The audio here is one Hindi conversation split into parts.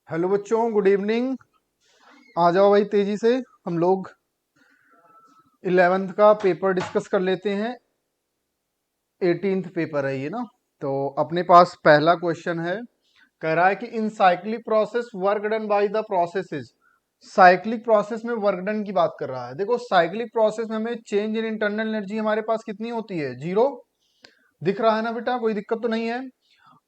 हेलो बच्चों, गुड इवनिंग। आ जाओ भाई तेजी से। हम लोग 11th का पेपर डिस्कस कर लेते हैं। 18th पेपर है ये ना। तो अपने पास पहला क्वेश्चन है। कह रहा है कि इन cyclic process work done by the processes. Cyclic process में वर्क डन की बात कर रहा है। देखो, साइक्लिक प्रोसेस में हमें चेंज इन इंटरनल एनर्जी हमारे पास कितनी होती है? जीरो। दिख रहा है ना बेटा, कोई दिक्कत तो नहीं है।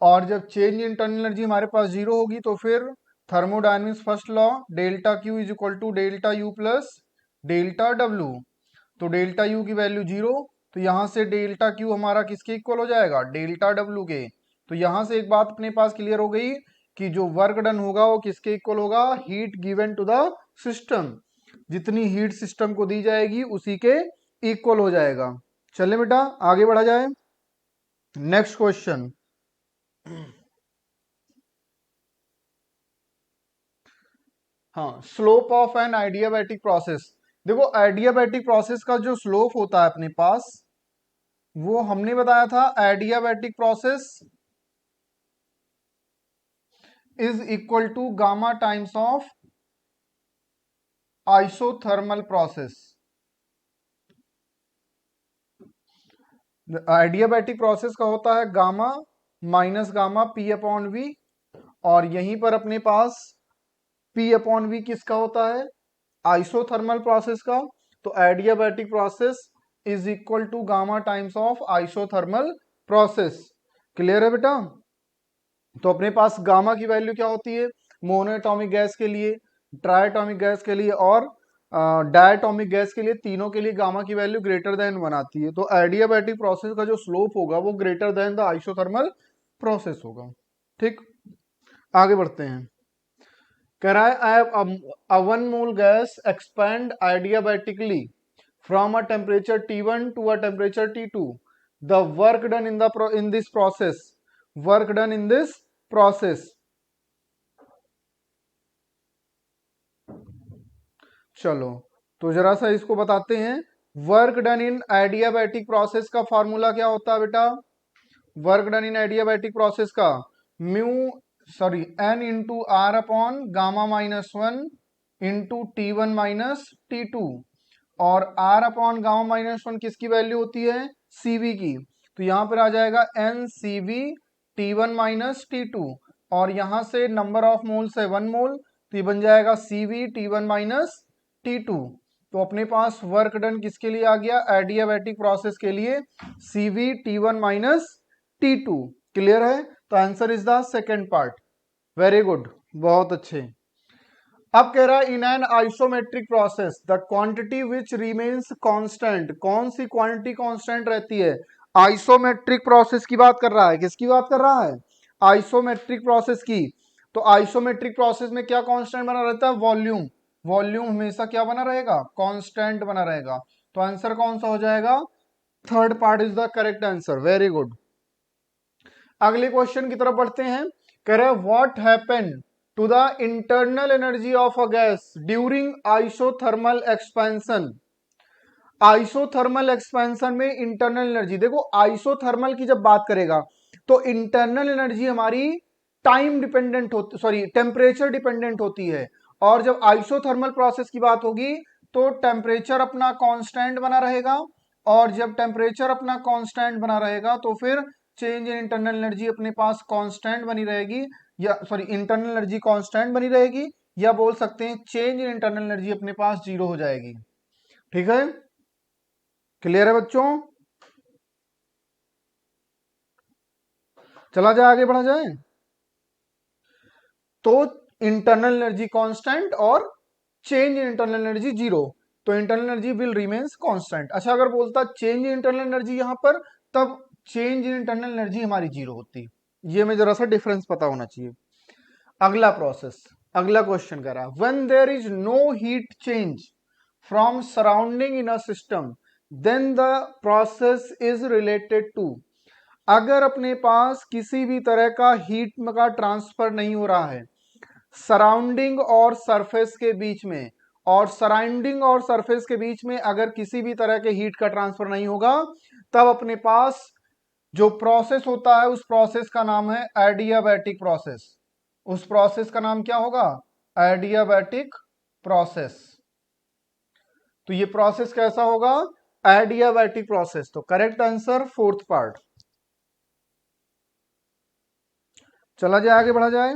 और जब चेंज इन इंटरनल एनर्जी हमारे पास जीरो होगी तो फिर thermodynamics first law, delta Q is equal to delta U plus delta W. तो डेल्टा यू की वैल्यू जीरो, तो यहां से डेल्टा क्यू हमारा किसके इक्वल हो जाएगा? डेल्टा डब्ल्यू के। तो यहां से एक बात अपने पास क्लियर हो गई कि जो वर्क डन होगा वो किसके इक्वल होगा? Heat given to the system. जितनी हीट सिस्टम को दी जाएगी उसी के इक्वल हो जाएगा। चले बेटा, आगे बढ़ा जाए। Next question. हाँ, स्लोप ऑफ एन आइडियाबैटिक प्रोसेस। देखो, आइडियाबैटिक प्रोसेस का जो स्लोप होता है अपने पास, वो हमने बताया था adiabatic process is equal to gamma times of isothermal process. Adiabatic process का होता है gamma minus gamma P upon V. और यहीं पर अपने पास पी अपॉन वी किसका होता है? आइसोथर्मल प्रोसेस का। तो adiabatic process is equal to gamma times of isothermal process. Clear है बेटा? तो अपने पास गामा की वैल्यू क्या होती है मोनोएटॉमिक गैस के लिए, ट्राइएटॉमिक गैस के लिए और डायटॉमिक गैस के लिए? तीनों के लिए गामा की वैल्यू ग्रेटर देन वन आती है। तो एडियाबैटिक प्रोसेस का जो स्लोप होगा वो greater than the isothermal process होगा। ठीक, आगे बढ़ते हैं। कह रहा है a 1 mole gas expand adiabatically from a temperature T1 to a temperature T2. The work done in this process, work done in this process. चलो, तो जरा सा इसको बताते हैं। Work done in adiabatic process का फॉर्मूला क्या होता है बेटा? Work done in adiabatic process का mu sorry N into R upon gamma minus one into T one minus T two. और R upon gamma minus one किसकी वैल्यू होती है? सीवी की। तो यहां पर आ जाएगा N C V T one minus T two. और यहां से नंबर ऑफ मोल्स है वन मोल, तो ये बन जाएगा C V T one minus T two. तो अपने पास वर्क डन किसके लिए आ गया? एडियाबैटिक प्रोसेस के लिए C V T one minus T two. Clear है? तो answer is the second part. Very good, बहुत अच्छे। अब कह रहा है in an isometric process the quantity which remains constant. कौन सी क्वांटिटी कांस्टेंट रहती है? आइसोमेट्रिक प्रोसेस की बात कर रहा है। किसकी बात कर रहा है? आइसोमेट्रिक प्रोसेस की। तो आइसोमेट्रिक प्रोसेस में क्या कांस्टेंट बना रहता है? वॉल्यूम। वॉल्यूम हमेशा क्या बना रहेगा? कांस्टेंट बना रहेगा। तो आंसर कौन सा हो जाएगा? Third part is the correct answer. Very good. अगले क्वेश्चन की तरफ बढ़ते हैं। कह रहे what happen to the internal energy of a gas during isothermal expansion. Isothermal expansion में इंटरनल एनर्जी, देखो आइसोथर्मल की जब बात करेगा तो इंटरनल एनर्जी हमारी टाइम डिपेंडेंट होती, सॉरी टेम्परेचर डिपेंडेंट होती है। और जब आइसोथर्मल प्रोसेस की बात होगी तो टेम्परेचर अपना कांस्टेंट बना रहेगा। और जब टेम्परेचर अपना कांस्टेंट बना रहेगा तो फिर चेंज इन इंटरनल एनर्जी अपने पास कांस्टेंट बनी रहेगी, या सॉरी इंटरनल एनर्जी कांस्टेंट बनी रहेगी, या बोल सकते हैं चेंज इन इंटरनल एनर्जी अपने पास जीरो हो जाएगी। ठीक है? क्लियर है बच्चों? चला जाए, आगे बढ़ा जाए। तो इंटरनल एनर्जी कांस्टेंट और change in internal energy zero, तो internal energy will remains constant. अच्छा, अगर बोलता चेंज इन इंटरनल एनर्जी यहां पर, तब चेंज इन इंटरनल एनर्जी हमारी जीरो होती। ये में जरा सा डिफरेंस पता होना चाहिए। अगला प्रोसेस, अगला क्वेश्चन कर रहा है when there is no heat change from surrounding in a system then the process is related to. अगर अपने पास किसी भी तरह का हीट का ट्रांसफर नहीं हो रहा है सराउंडिंग और सरफेस के बीच में, और सराउंडिंग और सरफेस के बीच में अगर किसी भी तरह के हीट का ट्रांसफर नहीं होगा, तब अपने पास जो प्रोसेस होता है उस प्रोसेस का नाम है एडियाबैटिक प्रोसेस। उस प्रोसेस का नाम क्या होगा? Adiabatic process. तो ये प्रोसेस कैसा होगा? Adiabatic process. तो करेक्ट आंसर फोर्थ पार्ट। चला जाए, आगे बढ़ा जाए।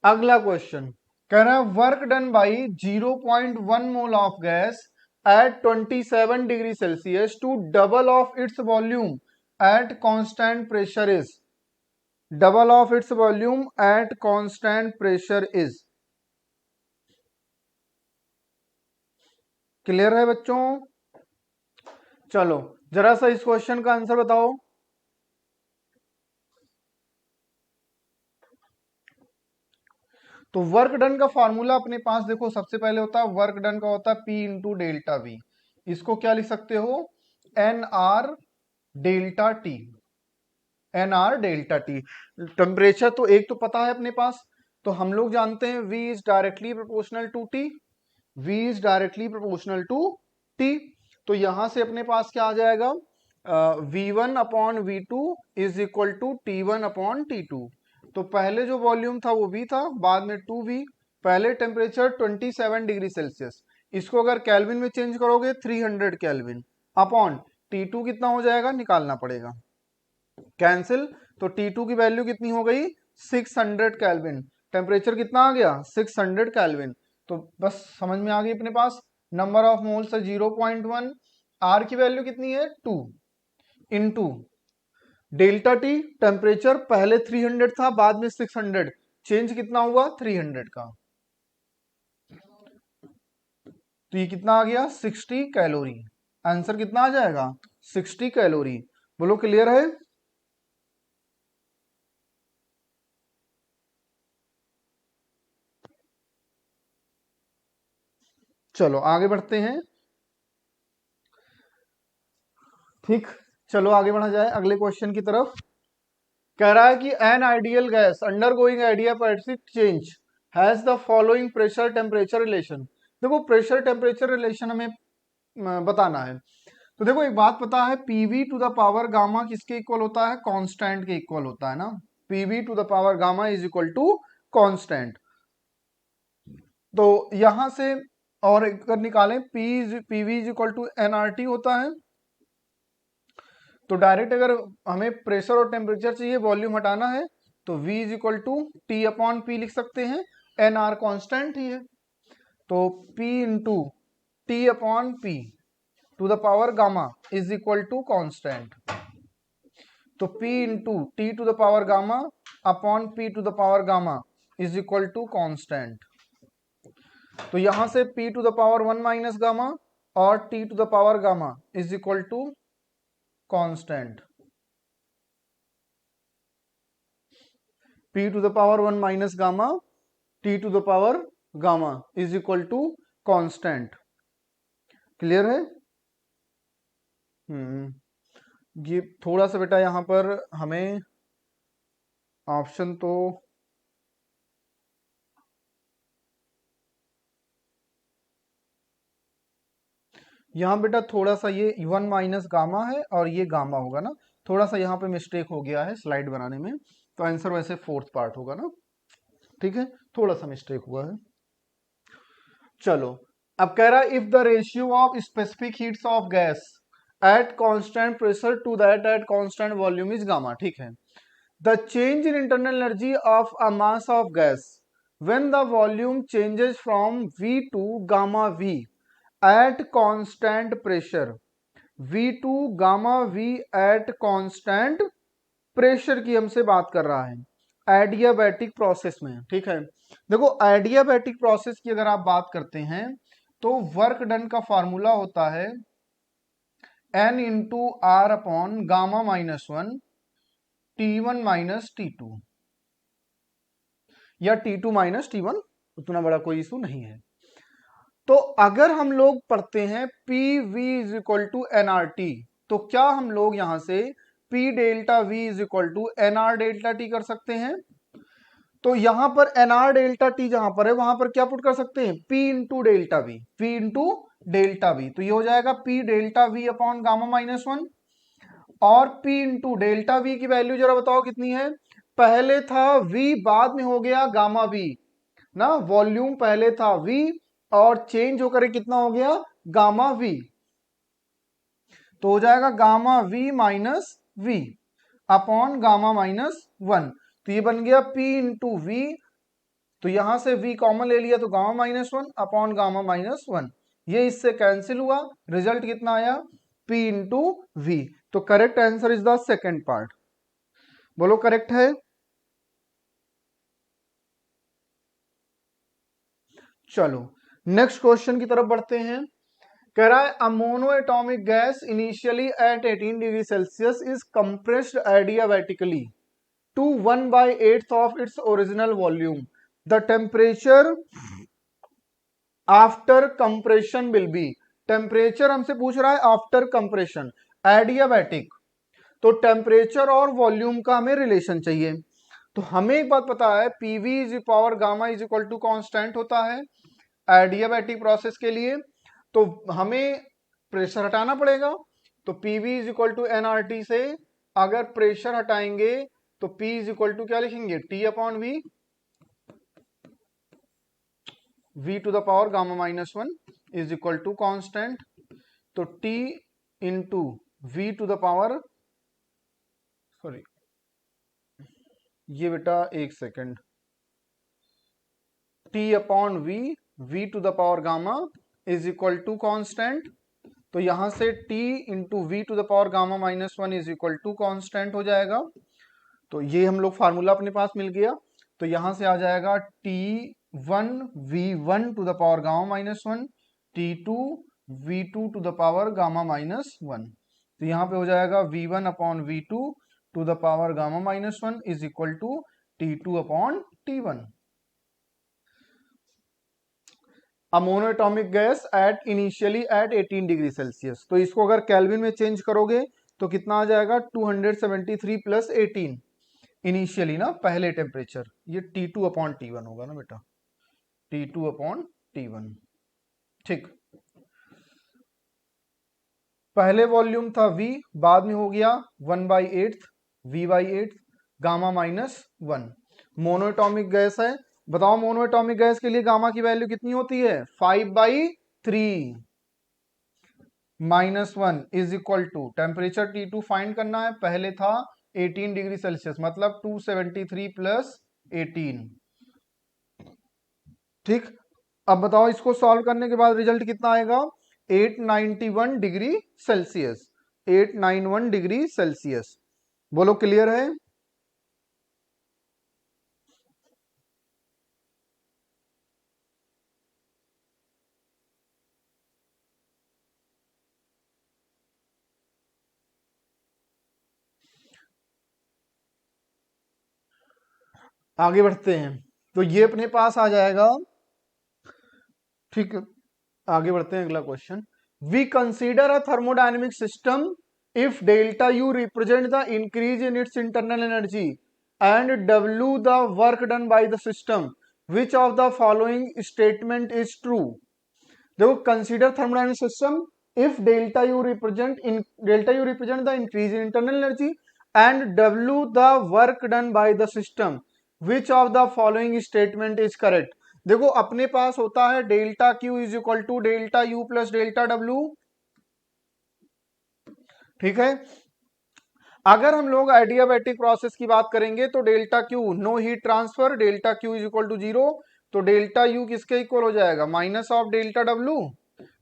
अगला क्वेश्चन कह रहा है work done by 0.1 mole of gas at 27 degree Celsius to double of its volume at constant pressure is. Double of its volume at constant pressure is. Clear है बच्चों? चलो जरा सा इस क्वेश्चन का आंसर बताओ। तो वर्क डन का फॉर्मूला अपने पास देखो, सबसे पहले होता है वर्क डन का होता है P इंटू डेल्टा वी। इसको क्या लिख सकते हो? N R delta T. N R delta T. Temperature तो एक तो पता है अपने पास, तो हम लोग जानते हैं V is directly proportional to T. V is directly proportional to T. तो यहां से अपने पास क्या आ जाएगा? V1 upon V2 is equal to T1 upon T2। तो पहले जो वॉल्यूम था वो V था, बाद में 2V। पहले टेम्परेचर 27 डिग्री सेल्सियस, इसको अगर केल्विन में चेंज करोगे 300 केल्विन अपॉन T2 कितना हो जाएगा निकालना पड़ेगा, कैंसिल। तो T2 की वैल्यू कितनी हो गई? 600 केल्विन। टेम्परेचर कितना आ गया? 600 केल्विन। तो बस समझ में आ गई अपने पास। नंबर ऑफ मोल्स है 0.1, आर की वैल्यू कितनी है 2, इनटू डेल्टा टी। टेम्परेचर पहले 300 था, बाद में 600, चेंज कितना हुआ? 300 का। तो ये कितना आ गया? 60 कैलोरी। आंसर कितना आ जाएगा? 60 कैलोरी। बोलो क्लियर है? चलो आगे बढ़ते हैं। ठीक, चलो आगे बढ़ा जाए अगले क्वेश्चन की तरफ। कह रहा है कि an ideal gas undergoing adiabatic change has the following pressure temperature relation. देखो प्रेशर टेम्परेचर रिलेशन हमें बताना है। तो देखो एक बात पता है, PV to the power gamma किसके इक्वल होता है? कांस्टेंट के इक्वल होता है ना। PV to the power gamma is equal to constant. तो यहां से और अगर निकालें PV is equal to nRT होता है। तो डायरेक्ट अगर हमें प्रेशर और टेम्परेचर चाहिए, वॉल्यूम हटाना है, तो V is equal to T upon P लिख सकते हैं। एन आर कॉन्स्टेंट ही है, तो P into T upon P to the power gamma is equal to constant. तो P into T to the power gamma upon P to the power gamma is equal to constant. तो यहां से P to the power 1 minus gamma और T to the power gamma is equal to constant. P to the power 1 minus gamma T to the power gamma is equal to constant. Clear है? ये थोड़ा सा बेटा यहां पर हमें ऑप्शन तो यहाँ बेटा थोड़ा सा ये 1 माइनस गामा है और ये गामा होगा ना, थोड़ा सा यहाँ पे मिस्टेक हो गया है स्लाइड बनाने में। तो आंसर वैसे फोर्थ पार्ट होगा ना, ठीक है, थोड़ा सा मिस्टेक हुआ है। चलो अब कह रहा है if the ratio of specific heats of gas at constant pressure to that at constant volume is gamma. ठीक है, the change in internal energy of a mass of gas when the volume changes from V to gamma V at constant pressure. V2 gamma V at constant pressure की हमसे बात कर रहा है एडियाबैटिक प्रोसेस में। ठीक है, देखो एडियाबैटिक प्रोसेस की अगर आप बात करते हैं तो वर्क डन का फॉर्मूला होता है N into R upon gamma minus 1 T1 minus T2 या T2 माइनस T1, उतना बड़ा कोई इशू नहीं है। तो अगर हम लोग पढ़ते हैं P V is equal to N R T, तो क्या हम लोग यहां से P delta V is equal to N R delta T कर सकते हैं? तो यहां पर एन आर डेल्टा टी जहां पर है वहां पर क्या पुट कर सकते हैं? P into delta we, P into delta we. तो ये हो जाएगा P delta we upon gamma minus 1, और पी इंटू डेल्टा वी की वैल्यू जरा बताओ कितनी है? पहले था V, बाद में हो गया गामा V ना। वॉल्यूम पहले था V और चेंज होकर कितना हो गया, गामा V। तो हो जाएगा gamma V minus V upon gamma minus 1। तो ये बन गया P इंटू V। तो यहां से V कॉमन ले लिया तो gamma minus 1 upon gamma minus 1, ये इससे कैंसिल हुआ। रिजल्ट कितना आया, P इंटू V। तो correct answer is the second part. बोलो करेक्ट है। चलो नेक्स्ट क्वेश्चन की तरफ बढ़ते हैं। कह रहा है a monoatomic gas initially at 18 degree Celsius is compressed adiabatically to 1/8 of its original volume. The temperature after compression will be. Temperature हमसे पूछ रहा है आफ्टर कंप्रेशन एडियाबैटिक, तो टेम्परेचर और वॉल्यूम का हमें रिलेशन चाहिए। तो हमें एक बात पता है, PV is power gamma is equal to constant होता है एडियाबैटिक प्रोसेस के लिए। तो हमें प्रेशर हटाना पड़ेगा। तो PV is equal to nRT से अगर प्रेशर हटाएंगे तो P इज इक्वल टू क्या लिखेंगे, T upon V, V to the power gamma minus 1 is equal to constant. तो T into V to the power, sorry ये बेटा एक second, T upon V to the power gamma is equal to constant. तो यहां से T into V to the power gamma minus 1 is equal to constant हो जाएगा। तो ये हम लोग फार्मूला अपने पास मिल गया। तो यहां से आ जाएगा T1 V1 to the power gamma minus 1, T2 V2 to the power gamma minus 1। तो यहां पे हो जाएगा V1 upon V2 to the power gamma minus 1 is equal to T2 upon T1। A monoatomic gas at initially at 18 degree Celsius. तो इसको अगर केल्विन में चेंज करोगे तो कितना आ जाएगा 273 प्लस 18 इनिशियली ना, पहले टेम्परेचर। ये T2 अपॉन T1 होगा ना बेटा, T2 अपॉन T1। ठीक, पहले वॉल्यूम था V, बाद में हो गया 1/8 V/8 gamma minus 1। Monoatomic gas है। बताओ मोनोएटॉमिक गैस के लिए गामा की वैल्यू कितनी होती है, 5/3 minus 1 is equal to temperature T2 find करना है। पहले था 18 डिग्री सेल्सियस, मतलब 273 प्लस 18। ठीक, अब बताओ इसको सॉल्व करने के बाद रिजल्ट कितना आएगा, 891 डिग्री सेल्सियस, 891 डिग्री सेल्सियस। बोलो क्लियर है। आगे बढ़ते हैं। तो ये अपने पास आ जाएगा। ठीक, आगे बढ़ते हैं अगला question. We consider a thermodynamic system if delta U represent the increase in its internal energy and W the work done by the system, which of the following statement is true. देखो consider thermodynamic system if delta U represent the increase in internal energy and W the work done by the system, which of the following statement is correct. देखो अपने पास होता है delta Q is equal to delta U plus delta W. ठीक है, अगर हम लोग एडियाबैटिक प्रोसेस की बात करेंगे तो delta Q no heat transfer, delta Q is equal to 0। तो डेल्टा यू किसके इक्वल हो जाएगा, minus of delta W.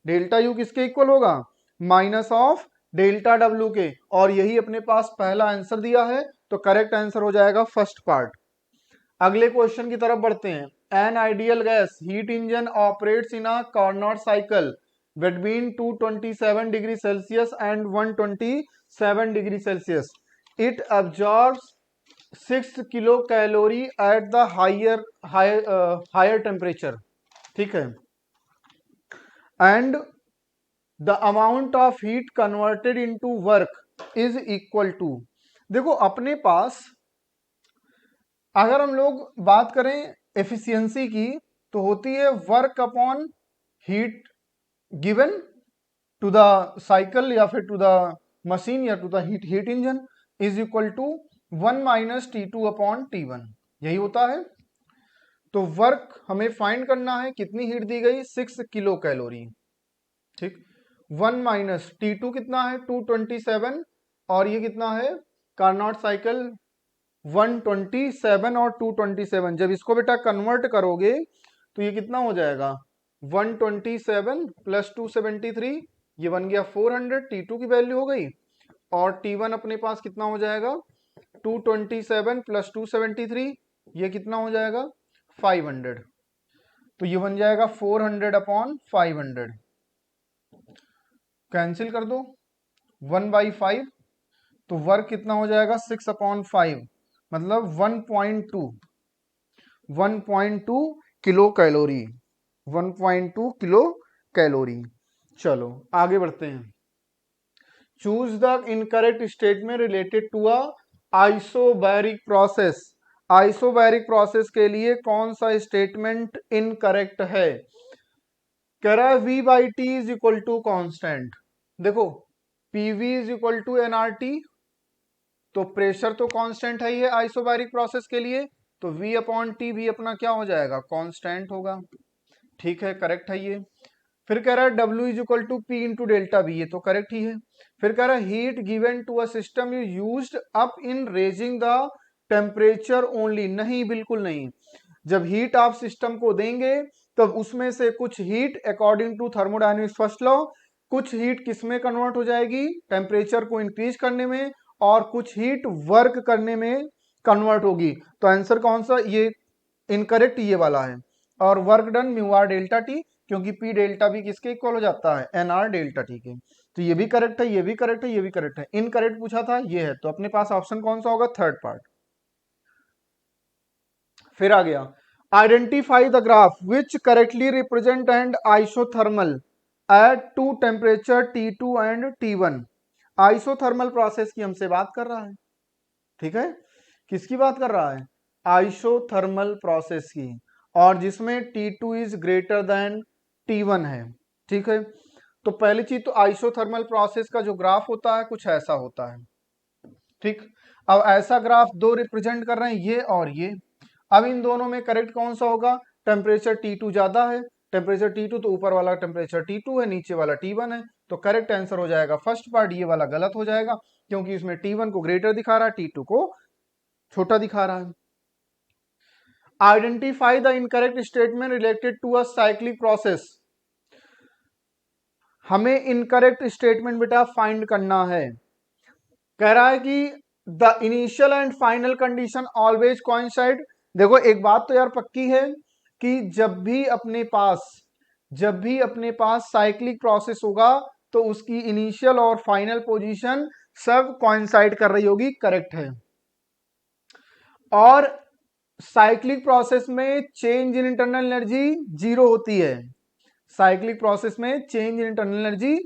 Delta you किसके इक्वल होगा, माइनस ऑफ डेल्टा डब्ल्यू के। और यही अपने पास पहला आंसर दिया है। तो करेक्ट आंसर हो जाएगा फर्स्ट पार्ट। अगले क्वेश्चन की तरफ बढ़ते हैं। N ideal gas heat engine operates in a Carnot cycle between 227 degree Celsius and 127 degree Celsius. It absorbs 6 kilocalorie at the higher temperature. ठीक है, and the amount of heat converted into work is equal to। देखो अपने पास अगर हम लोग बात करें एफिशिएंसी की तो होती है work upon heat given to the cycle या फिर टू द मशीन या to the heat engine is equal to 1 minus T2 upon T1, यही होता है। तो वर्क हमें फाइंड करना है, कितनी हीट दी गई 6 किलो कैलोरी, ठीक। 1 माइनस T2 कितना है 227, और ये कितना है कार्नोट साइकिल 127 और 227, जब इसको बेटा कन्वर्ट करोगे तो ये कितना हो जाएगा 127 प्लस 273, ये बन गया 400, T2 की वैल्यू हो गई। और T1 अपने पास कितना हो जाएगा 227 प्लस 273, ये कितना हो जाएगा 500, तो ये बन जाएगा 400 अपॉन 500, कैंसिल कर दो 1/5, तो वर्क कितना हो जाएगा 6 अपॉन 5, मतलब 1.2 किलो कैलोरी, 1.2 किलो कैलोरी। चलो आगे बढ़ते हैं। Choose the incorrect statement related to a isobaric process. Isobaric process के लिए कौन सा स्टेटमेंट इनकरेक्ट है? कह रहा है V by T is equal to constant. देखो PV is equal to nRT, तो प्रेशर तो कांस्टेंट है ही है आइसोबैरिक प्रोसेस के लिए, तो V अपॉन टी भी अपना क्या हो जाएगा कांस्टेंट होगा, ठीक है, करेक्ट है ये। फिर कह रहा है W is equal to P into delta B, ये तो करेक्ट ही है। फिर कह रहा है heat given to a system you used up in raising the temperature only, नहीं बिल्कुल नहीं। जब हीट आप सिस्टम को देंगे तब उसमें से कुछ heat according to thermodynamics first law, कुछ हीट किस में कन्वर्ट हो जाएगी टेम्परेचर को इंक्रीज करने में, और कुछ हीट वर्क करने में कन्वर्ट होगी। तो आंसर कौन सा, ये इनकरेक्ट ये वाला है। और work done mu R delta T, क्योंकि पी डेल्टा भी किसके इक्वल हो जाता है एन आर डेल्टा टी के। तो ये भी करेक्ट है, ये भी करेक्ट है, ये भी करेक्ट है। इनकरेक्ट पूछा था ये है, तो अपने पास ऑप्शन कौन सा होगा थर्ड पार्ट। फिर आ गया identify the graph which correctly represent and isothermal at two temperature T2 and T1। Isothermal process की हमसे बात कर रहा है, ठीक है, किसकी बात कर रहा है आइसोथर्मल प्रोसेस की, और जिसमें T2 is greater then T1 है, ठीक है। तो पहली चीज तो आइसोथर्मल प्रोसेस का जो ग्राफ होता है कुछ ऐसा होता है, ठीक। अब ऐसा ग्राफ दो रिप्रेजेंट कर रहे हैं, ये और ये। अब इन दोनों में करेक्ट कौन सा होगा, टेम्परेचर T2 ज्यादा है, टेम्परेचर T2 तो ऊपर वाला टेम्परेचर T2 है, नीचे वाला T1 है, तो करेक्ट आंसर हो जाएगा फर्स्ट पार्ट, ये वाला गलत हो जाएगा, क्योंकि इसमें T1 को ग्रेटर दिखा रहा है, T2 को छोटा दिखा रहा है। Identify the incorrect statement related to a cyclic process. हमें इनकरेक्ट स्टेटमेंट बेटा फाइंड करना है। कह रहा है कि the initial and final condition always coincide. देखो एक बात तो यार पक्की है कि जब भी अपने पास साइक्लिक प्रोसेस होगा तो उसकी इनिशियल और फाइनल पोजीशन सब कोइंसाइड कर रही होगी, करेक्ट है। और साइक्लिक प्रोसेस में change in internal energy zero होती है, साइक्लिक प्रोसेस में change in internal energy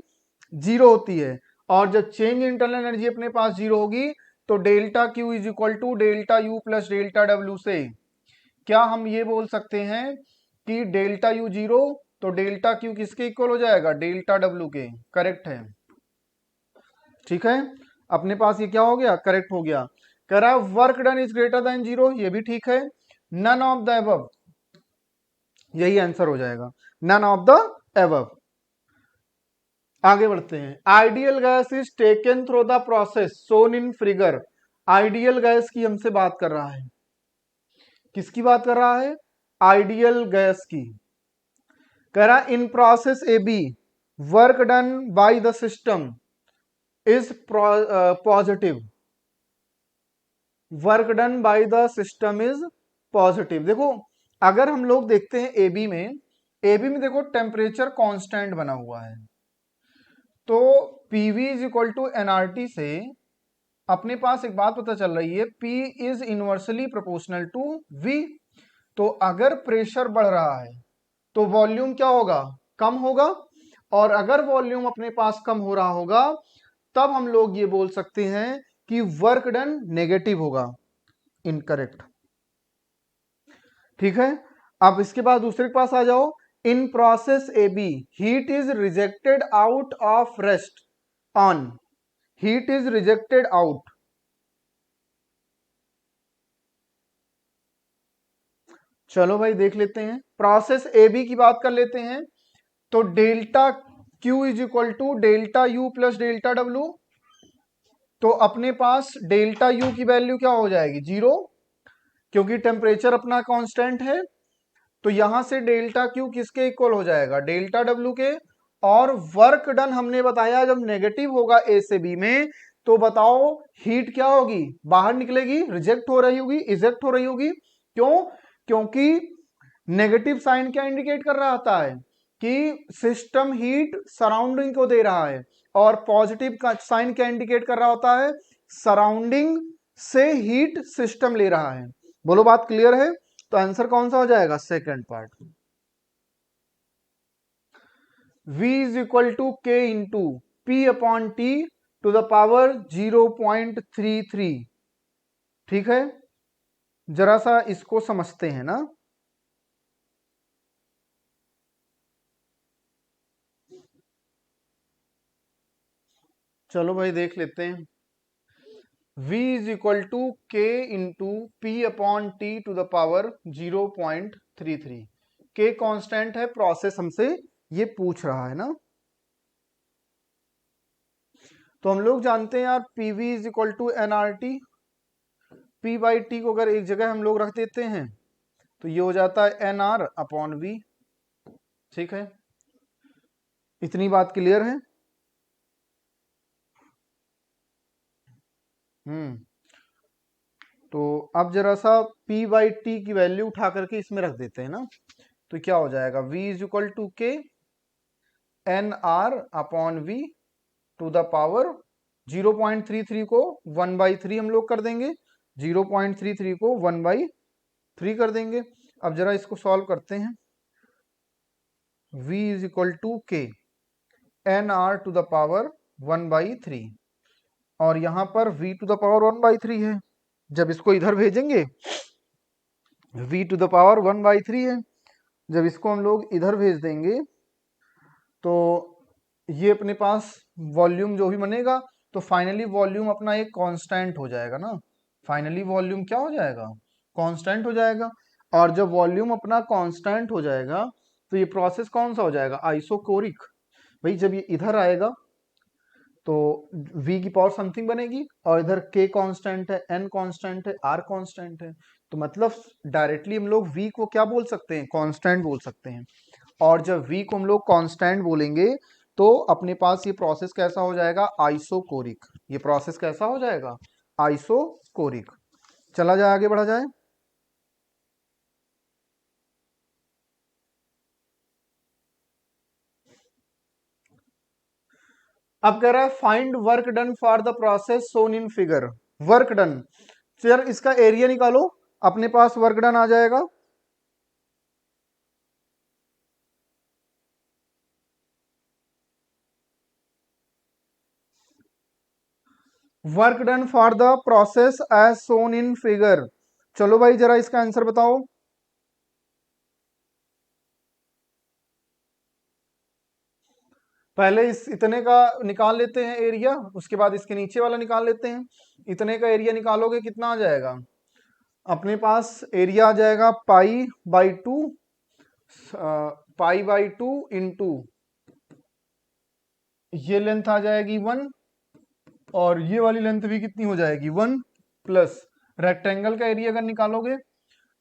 zero होती है, और जब चेंज इन इंटरनल एनर्जी अपने पास जीरो होगी तो delta Q is equal to delta U plus delta W से क्या हम ये बोल सकते हैं कि डेल्टा यू जीरो, तो डेल्टा क्यू किसके इक्वल हो जाएगा डेल्टा डब्ल्यू के, करेक्ट है, ठीक है। अपने पास ये क्या हो गया करेक्ट हो गया। कह रहा है work done is greater than zero, ये भी ठीक है। नन ऑफ द एबव, यही आंसर हो जाएगा, नन ऑफ द एबव। आगे बढ़ते हैं। Ideal gas is taken through the process shown in figure. Ideal gas की हमसे बात कर रहा है, किसकी बात कर रहा है आइडियल गैस की। कह रहा in process A B work done by the system is positive, work done by the system is positive. देखो अगर हम लोग देखते हैं एबी में देखो टेम्परेचर कांस्टेंट बना हुआ है, तो PV is equal to nRT से अपने पास एक बात पता चल रही है, P is inversely proportional to V। तो अगर प्रेशर बढ़ रहा है तो वॉल्यूम क्या होगा कम होगा, और अगर वॉल्यूम अपने पास कम हो रहा होगा तब हम लोग ये बोल सकते हैं कि वर्क डन नेगेटिव होगा, इनकरेक्ट, ठीक है। अब इसके बाद दूसरे के पास आ जाओ। इन process A B heat is rejected out of rest on, heat is rejected out, चलो भाई देख लेते हैं, प्रोसेस ए बी की बात कर लेते हैं। तो delta Q is equal to delta U plus delta W. तो अपने पास डेल्टा यू की वैल्यू क्या हो जाएगी, 0, क्योंकि टेम्परेचर अपना कांस्टेंट है। तो यहां से डेल्टा क्यू किसके इक्वल हो जाएगा, डेल्टा डब्ल्यू के। और वर्क डन हमने बताया जब नेगेटिव होगा ए से बी में, तो बताओ हीट क्या होगी, बाहर निकलेगी, रिजेक्ट हो रही होगी, इजेक्ट हो रही होगी। क्यों, क्योंकि नेगेटिव साइन क्या इंडिकेट कर रहा होता है कि सिस्टम हीट सराउंडिंग को दे रहा है, और पॉजिटिव का साइन क्या इंडिकेट कर रहा होता है, सराउंडिंग से हीट सिस्टम ले रहा है। बोलो बात क्लियर है। तो आंसर कौन सा हो जाएगा, second part. V is equal to K into P upon T to the power 0.33। ठीक है, जरा सा इसको समझते हैं ना। चलो भाई देख लेते हैं। V is equal to K into P upon T to the power 0.33। K constant है, प्रोसेस हमसे ये पूछ रहा है ना। तो हम लोग जानते हैं यार, PV is equal to NRT. P by T को अगर एक जगह हम लोग रख देते हैं तो ये हो जाता है एन आर अपॉन वी। ठीक है, इतनी बात क्लियर है। तो अब जरा सा P बाई टी की वैल्यू उठा करके इसमें रख देते हैं ना। तो क्या हो जाएगा, V is equal to K N R upon V to the power 0.33 को 1/3 हम लोग कर देंगे, 0.33 को 1/3 कर देंगे। अब जरा इसको सॉल्व करते हैं। V is equal to K N R to the power 1/3, और यहां पर V टू द पावर 1/3 है। जब इसको इधर भेजेंगे, V टू द पावर 1/3 है, जब इसको हम लोग इधर भेज देंगे तो ये अपने पास वॉल्यूम जो भी बनेगा, तो फाइनली वॉल्यूम अपना एक कांस्टेंट हो जाएगा ना। फाइनली वॉल्यूम क्या हो जाएगा, कांस्टेंट हो जाएगा। और जब वॉल्यूम अपना कांस्टेंट हो जाएगा तो ये प्रोसेस कौन सा हो जाएगा, आइसोकोरिक। भाई जब ये इधर आएगा तो v की पावर समथिंग बनेगी, और इधर k कांस्टेंट है, n कांस्टेंट है, r कांस्टेंट है। तो मतलब डायरेक्टली हम लोग v को क्या बोल सकते हैं, कांस्टेंट बोल सकते हैं। और जब v को हम लोग कांस्टेंट बोलेंगे तो अपने पास ये प्रोसेस कैसा हो जाएगा, आइसोकोरिक। ये प्रोसेस कैसा हो जाएगा, आइसोकोरिक। चला जाए, आगे बढ़ा जाए। अब कह रहा है find work done for the process shown in figure. Work done, तो यार इसका एरिया निकालो, अपने पास वर्क डन आ जाएगा। Work done for the process as shown in figure. चलो भाई जरा इसका आंसर बताओ। पहले इस इतने का निकाल लेते हैं एरिया, उसके बाद इसके नीचे वाला निकाल लेते हैं। इतने का एरिया निकालोगे कितना आ जाएगा, अपने पास एरिया आ जाएगा पाई/2, पाई/2 इंटू ये लेंथ आ जाएगी 1, और ये वाली लेंथ भी कितनी हो जाएगी 1, प्लस रेक्टेंगल का एरिया अगर निकालोगे,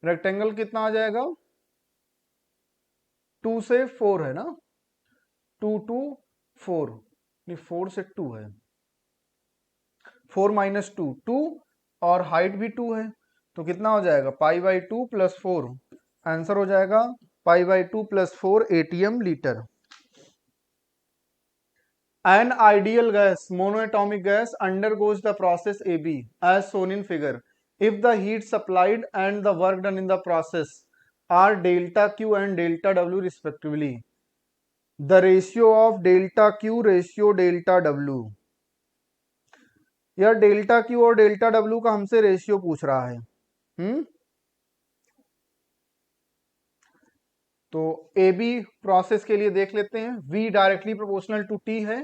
रेक्टेंगल कितना आ जाएगा, 2 से 4 है ना, 2 to 4, नहीं 4 से 2 है, 4 - 2 2, और हाइट भी 2 है। तो कितना हो जाएगा, पाई/2 प्लस 4। आंसर हो जाएगा pi plus 4 ATM litre. An ideal gas, monoatomic gas, undergoes the process AB as shown in figure. If the heat supplied and the work done in the process are delta Q and delta W respectively, the ratio of delta Q ratio delta W। यार डेल्टा Q और डेल्टा W का हमसे रेशियो पूछ रहा है। तो ए बी प्रोसेस के लिए देख लेते हैं। V directly proportional to T है,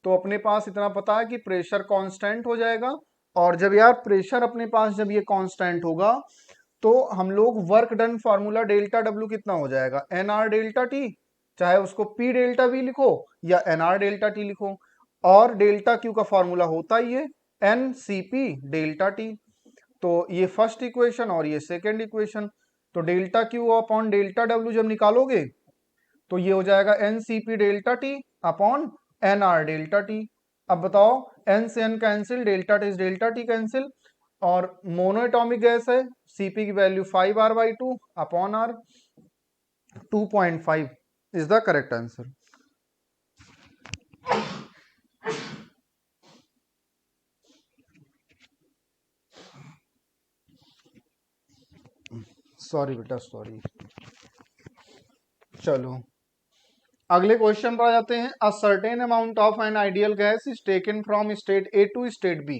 तो अपने पास इतना पता है कि प्रेशर कांस्टेंट हो जाएगा। और जब यार प्रेशर अपने पास जब ये कांस्टेंट होगा तो हम लोग work done formula delta W कितना हो जाएगा, एन आर डेल्टा टी, चाहे उसको पी डेल्टा वी लिखो या एन आर डेल्टा टी लिखो, और डेल्टा क्यू का फॉर्मूला होता ही है N C P delta T. तो ये फर्स्ट इक्वेशन और ये सेकेंड इक्वेशन, तो delta Q upon delta W जब निकालोगे तो ये हो जाएगा N C P delta T upon N R delta T. अब बताओ, एन से N cancel, delta T cancel, और मोनोएटॉमिक गैस है, सीपी की value 5r/2 upon R, 2.5 is the correct answer. Sorry बेटा सॉरी। चलो अगले क्वेश्चन पर आ जाते हैं। A certain amount of an ideal gas is taken from state A to state B.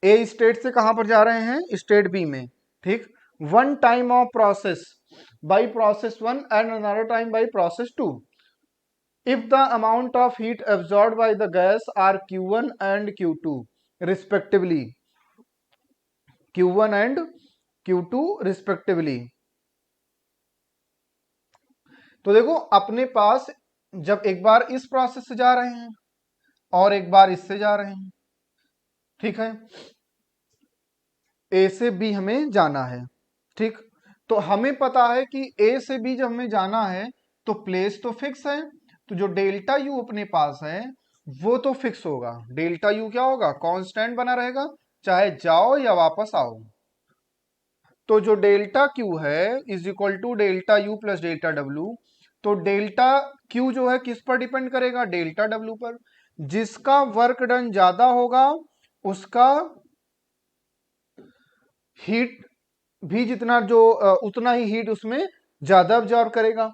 A state से कहां पर जा रहे हैं, स्टेट बी में, ठीक। One time of process by process one and another time by process two. If the amount of heat absorbed by the gas are Q1 and Q2 respectively, Q1 and Q2 respectively, तो देखो अपने पास जब एक बार इस प्रोसेस से जा रहे हैं और एक बार इससे जा रहे हैं, ठीक है, ए से बी हमें जाना है, ठीक। तो हमें पता है कि ए से बी जब हमें जाना है तो प्लेस तो फिक्स है, तो जो डेल्टा यू अपने पास है वो तो फिक्स होगा। डेल्टा यू क्या होगा, कांस्टेंट बना रहेगा, चाहे जाओ या वापस आओ। तो जो डेल्टा क्यू है is equal to delta U plus delta W. तो डेल्टा क्यू जो है किस पर डिपेंड करेगा, डेल्टा डब्ल्यू पर। जिसका वर्क डन ज्यादा होगा उसका हीट भी जितना जो उतना ही हीट उसमें ज्यादा ऑब्जॉर्व करेगा।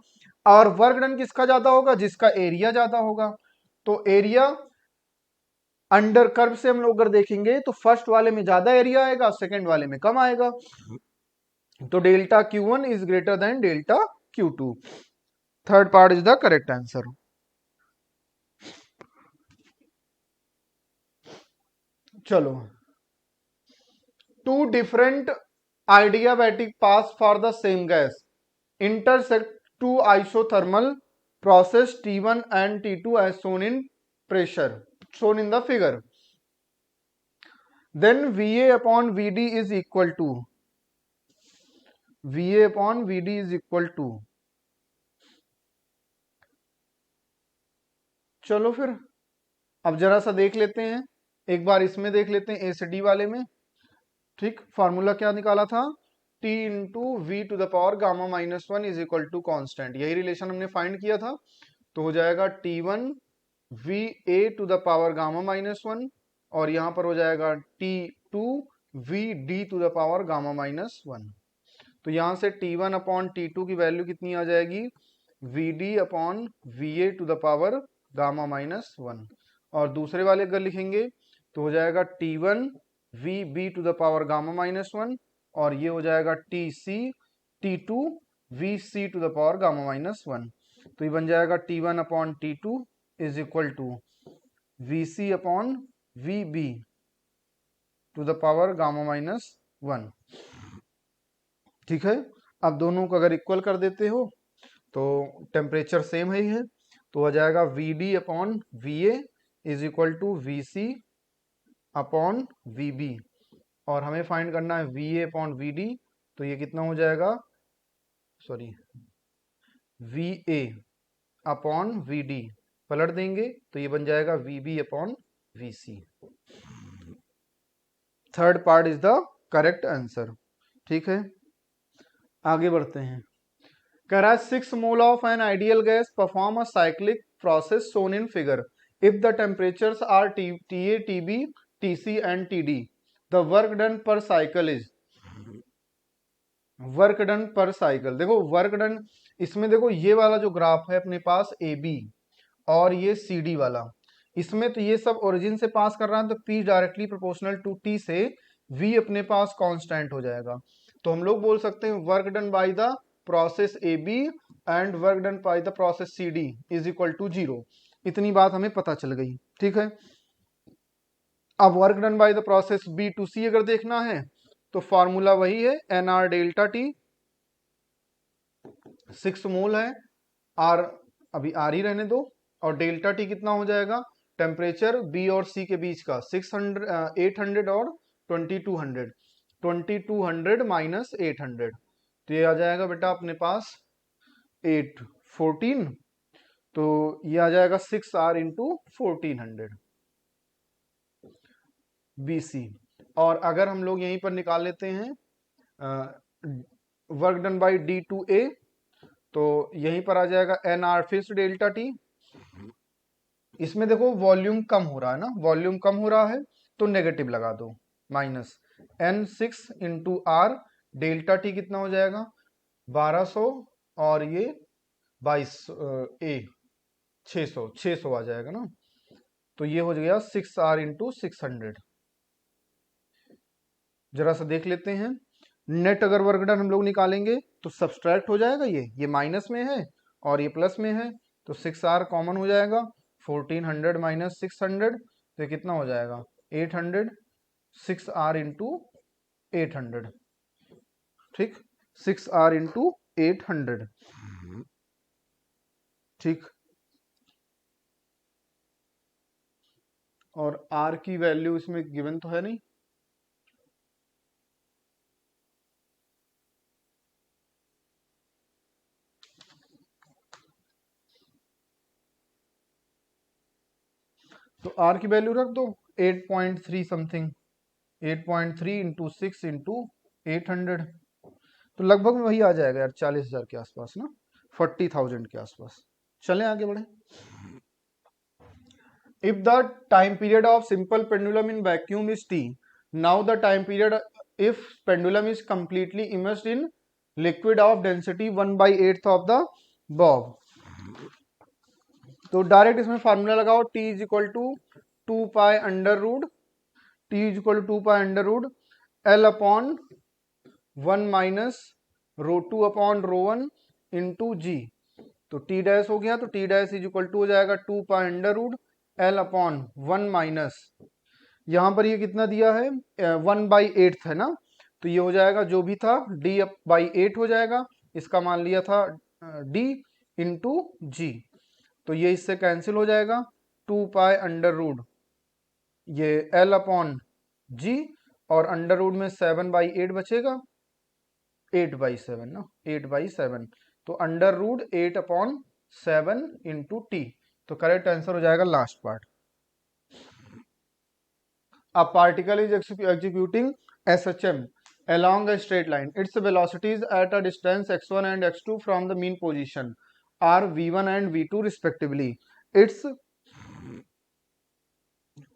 और वर्क डन किसका ज्यादा होगा, जिसका एरिया ज्यादा होगा। तो एरिया अंडर कर्व से हम लोग अगर देखेंगे तो फर्स्ट वाले में ज्यादा एरिया आएगा, सेकंड वाले में कम आएगा। तो delta Q1 is greater than delta Q2। Third part is the correct answer. चलो, two different adiabatic paths for the same gas intersect two isothermal process T1 and T2 as shown in pressure, shown in the figure. Then VA upon VD is equal to, VA upon VD is equal to, चलो फिर अब जरा सा देख लेते हैं, एक बार इसमें देख लेते हैं, ए से डी वाले में, ठीक। फॉर्मूला क्या निकाला था, T into V to the power gamma minus one is equal to constant, यही रिलेशन हमने फाइंड किया था। तो हो जाएगा T1 V A to the power gamma minus one, और यहां पर हो जाएगा T2 V D to the power gamma minus one. तो यहां से T1 अपॉन T2 की वैल्यू कितनी आ जाएगी, V D upon V A to the power gamma minus one. और दूसरे वाले अगर लिखेंगे तो हो जाएगा T1 V B to the power gamma minus one, और ये हो जाएगा TC T2 V C to the power gamma minus one. तो ये बन जाएगा T1 upon T2 is equal to V C upon V B to the power gamma minus one, ठीक है। अब दोनों को अगर इक्वल कर देते हो तो टेम्परेचर सेम ही है, तो हो जाएगा V D upon V A is equal to V C upon V B, और हमें फाइंड करना है V A upon V D. तो ये कितना हो जाएगा, sorry, V A upon V D पलट देंगे तो ये बन जाएगा V B upon V C. Third part is the correct answer, ठीक है। आगे बढ़ते हैं। कह रहा है 6 mole of an ideal gas perform a cyclic process shown in figure if the temperatures are T A T B T C and T D, the work done per cycle is, work done per cycle. देखो वर्क डन, इसमें देखो ये वाला जो ग्राफ है अपने पास ए बी और ये सी डी वाला, इसमें तो ये सब ओरिजिन से पास कर रहा है, तो P directly proportional to T से V अपने पास कांस्टेंट हो जाएगा। तो हम लोग बोल सकते हैं work done by the process A B and work done by the process C D is equal to 0। इतनी बात हमें पता चल गई, ठीक है। अब work done by the process B to C अगर देखना है तो फॉर्मूला वही है NR डेल्टा टी, 6 मोल है, आर अभी आर ही रहने दो, और डेल्टा टी कितना हो जाएगा, टेम्परेचर बी और सी के बीच का 600 800 और 2200, 2200 माइनस 800, तो ये आ जाएगा बेटा अपने पास 814, तो ये आ जाएगा 6R इंटू 1400 BC। और अगर हम लोग यहीं पर निकाल लेते हैं वर्क डन बाई D2A, तो यहीं पर आ जाएगा NR फिर से डेल्टा टी। इसमें देखो वॉल्यूम कम हो रहा है ना, वॉल्यूम कम हो रहा है तो नेगेटिव लगा दो, minus N6 into R, delta T कितना हो जाएगा 1200, और ये 600 आ जाएगा ना, तो ये हो गया 6R इंटू 600। जरा सा देख लेते हैं, नेट अगर वर्क डन हम लोग निकालेंगे तो सब्सट्रैक्ट हो जाएगा, ये माइनस में है और ये प्लस में है, तो 6R कॉमन हो जाएगा, 1400 माइनस 600, तो ये कितना हो जाएगा 800, 6R इंटू 800, ठीक, 6R इंटू 800, ठीक। और R की वैल्यू इसमें गिवन तो है नहीं, तो R की वैल्यू रख दो 8.3 समथिंग, 8.3 इंटू 6 इंटू 800, तो लगभग वही आ जाएगा यार 40,000 के आसपास ना, 40,000 के आसपास। चलें आगे बढ़े। If the time period of simple pendulum in vacuum is T, now the time period if pendulum is completely immersed in liquid of density 1/8 of the bob, तो डायरेक्ट इसमें फार्मूला लगाओ, T is equal to 2 pi under root, T is equal to 2 pi under root L upon 1 minus rho 2 upon rho 1 into g, तो T डैश हो गया, तो T dash is equal to हो जाएगा 2 pi under root L upon 1 minus, यहाँ पर ये कितना दिया है 1/8 है ना, तो ये हो जाएगा जो भी था D/8 हो जाएगा, इसका मान लिया था D इंटू जी, तो ये इससे कैंसिल हो जाएगा, 2 पाई अंडर रूट ये L अपॉन जी, और अंडर रूट में 7/8 बचेगा, 8/7 ना, 8/7, तो under root 8 upon 7 into T, तो करेक्ट आंसर हो जाएगा last part. A particle is executing SHM along a straight line. Its velocities at a distance x1 and x2 from the mean position are v1 and v2 respectively. Its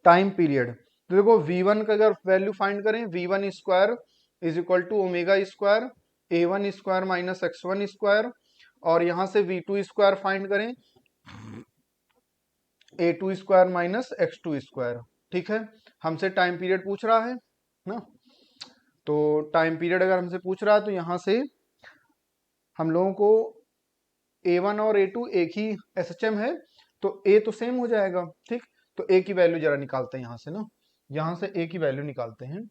time period, तो देखो v1 का अगर वैल्यू फाइंड करें, v1 square is equal to omega square a1 square minus x1 square, और यहां से v2 स्क्वायर फाइंड करें a2 square minus x2 square, ठीक है। हमसे टाइम पीरियड पूछ रहा है ना, तो टाइम पीरियड अगर हमसे पूछ रहा है तो यहां से हम लोगों को a1 और a2 एक ही SHM है, तो a तो सेम हो जाएगा, ठीक, तो a की वैल्यू जरा निकालते हैं यहां से ना, यहां से a की वैल्यू निकालते हैं,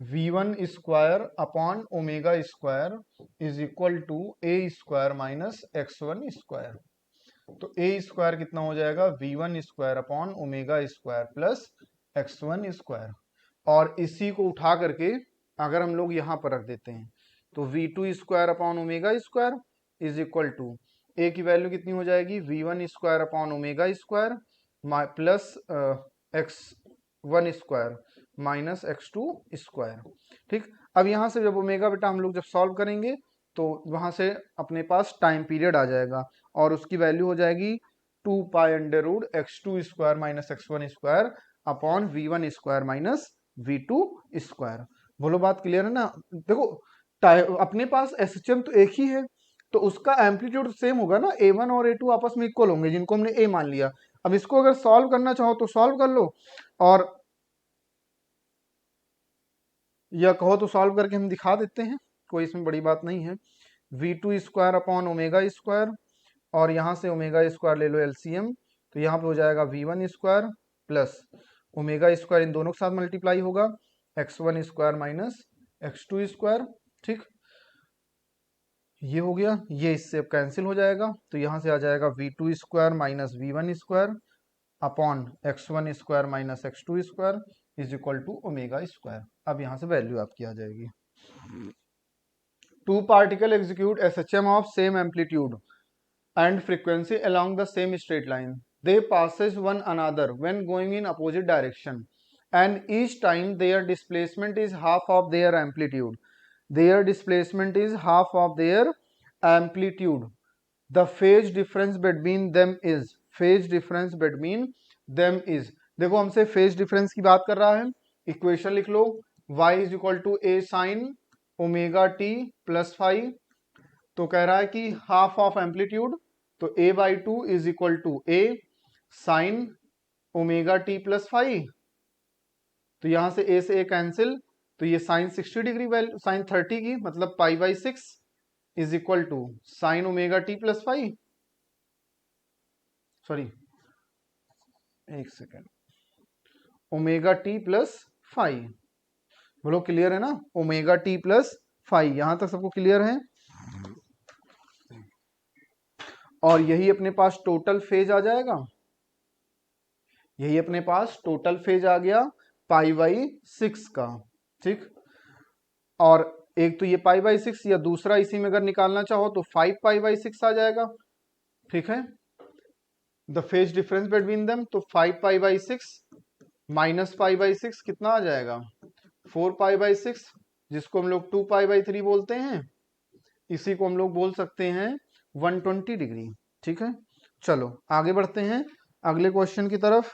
v1 square upon omega square is equal to a square minus x1 square, तो a स्क्वायर कितना हो जाएगा v1 square upon omega square plus x1 square, और इसी को उठा करके अगर हम लोग यहाँ पर रख देते हैं तो v2 square upon omega square is equal to a की वैल्यू कितनी हो जाएगी v1 square upon omega square plus x1 square minus x2 square, ठीक। अब यहाँ से जब ओमेगा बेटा हम लोग जब सॉल्व करेंगे तो वहां से अपने पास टाइम पीरियड आ जाएगा, और उसकी वैल्यू हो जाएगी 2 pi under root x2 square minus x1 square upon v1 square minus v2 square. बोलो बात क्लियर है ना। देखो अपने पास SHM तो एक ही है, तो उसका एम्पलीट्यूड सेम होगा ना, a1 और a2 आपस में इक्वल होंगे जिनको हमने a मान लिया। अब इसको अगर सॉल्व करना चाहो तो सॉल्व कर लो, और या कहो तो सॉल्व करके हम दिखा देते हैं, कोई इसमें बड़ी बात नहीं है। v2 square upon omega square, और यहाँ से ओमेगा स्क्वायर ले लो LCM, तो यहाँ पे हो जाएगा v1 square plus omega square, इन दोनों के साथ मल्टीप्लाई होगा, x1 square minus x2 square. ठीक, ये हो गया, ये इससे अब कैंसिल हो जाएगा, तो यहां से आ जाएगा v2 square minus v1 square upon x1 square minus x2 square is equal to omega square. अब यहां से वैल्यू आपकी आ जाएगी। Two particle execute SHM of same amplitude and frequency along the same straight line. They passes one another when going in opposite direction, and each time their displacement is half of their amplitude. Their displacement is half of their amplitude. The phase difference between them is, phase difference between them is, देखो हमसे phase difference की बात कर रहा है, इक्वेशन लिख लो, y is equal to a sin omega t plus five, तो कह रहा है कि हाफ ऑफ एम्पलीट्यूड, तो a/2 is equal to a sine omega T plus five, तो यहां से a से a कैंसिल, तो ये साइन 60 डिग्री वैल्यू, साइन 30 की मतलब π/6 is equal to sine omega T plus five, sorry एक second, omega T plus five. बोलो क्लियर है ना, ओमेगा टी प्लस फाइव, यहां तक सबको क्लियर है। और यही अपने पास टोटल फेज आ जाएगा, यही अपने पास टोटल फेज आ गया π/6 का। ठीक, और एक तो ये π/6, या दूसरा इसी में अगर निकालना चाहो तो 5π/6 आ जाएगा। ठीक है, the phase difference between them, तो 5π/6 माइनस π/6 कितना आ जाएगा, 4π/6, जिसको हम लोग 2π/3 बोलते हैं, इसी को हम लोग बोल सकते हैं 120 डिग्री। ठीक है, चलो आगे बढ़ते हैं अगले क्वेश्चन की तरफ।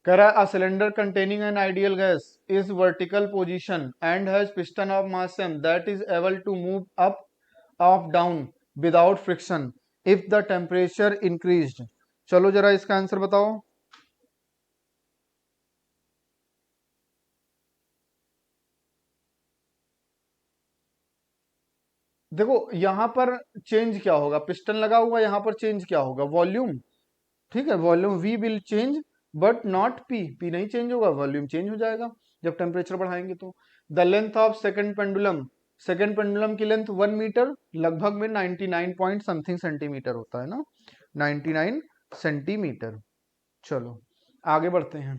कह रहा है a cylinder containing an ideal gas is vertical position and has piston of mass m that is able to move up up down without friction if the temperature increased. चलो जरा इसका आंसर बताओ। देखो यहां पर चेंज क्या होगा, पिस्टन लगा हुआ, यहां पर चेंज क्या होगा, वॉल्यूम। ठीक है, volume we will change but not P, P नहीं चेंज होगा, वॉल्यूम चेंज हो जाएगा जब टेम्परेचर बढ़ाएंगे तो। The length of second pendulum, second pendulum की लेंथ 1 मीटर, लगभग में 99 पॉइंट समथिंग सेंटीमीटर होता है ना, 99 सेंटीमीटर। चलो आगे बढ़ते हैं।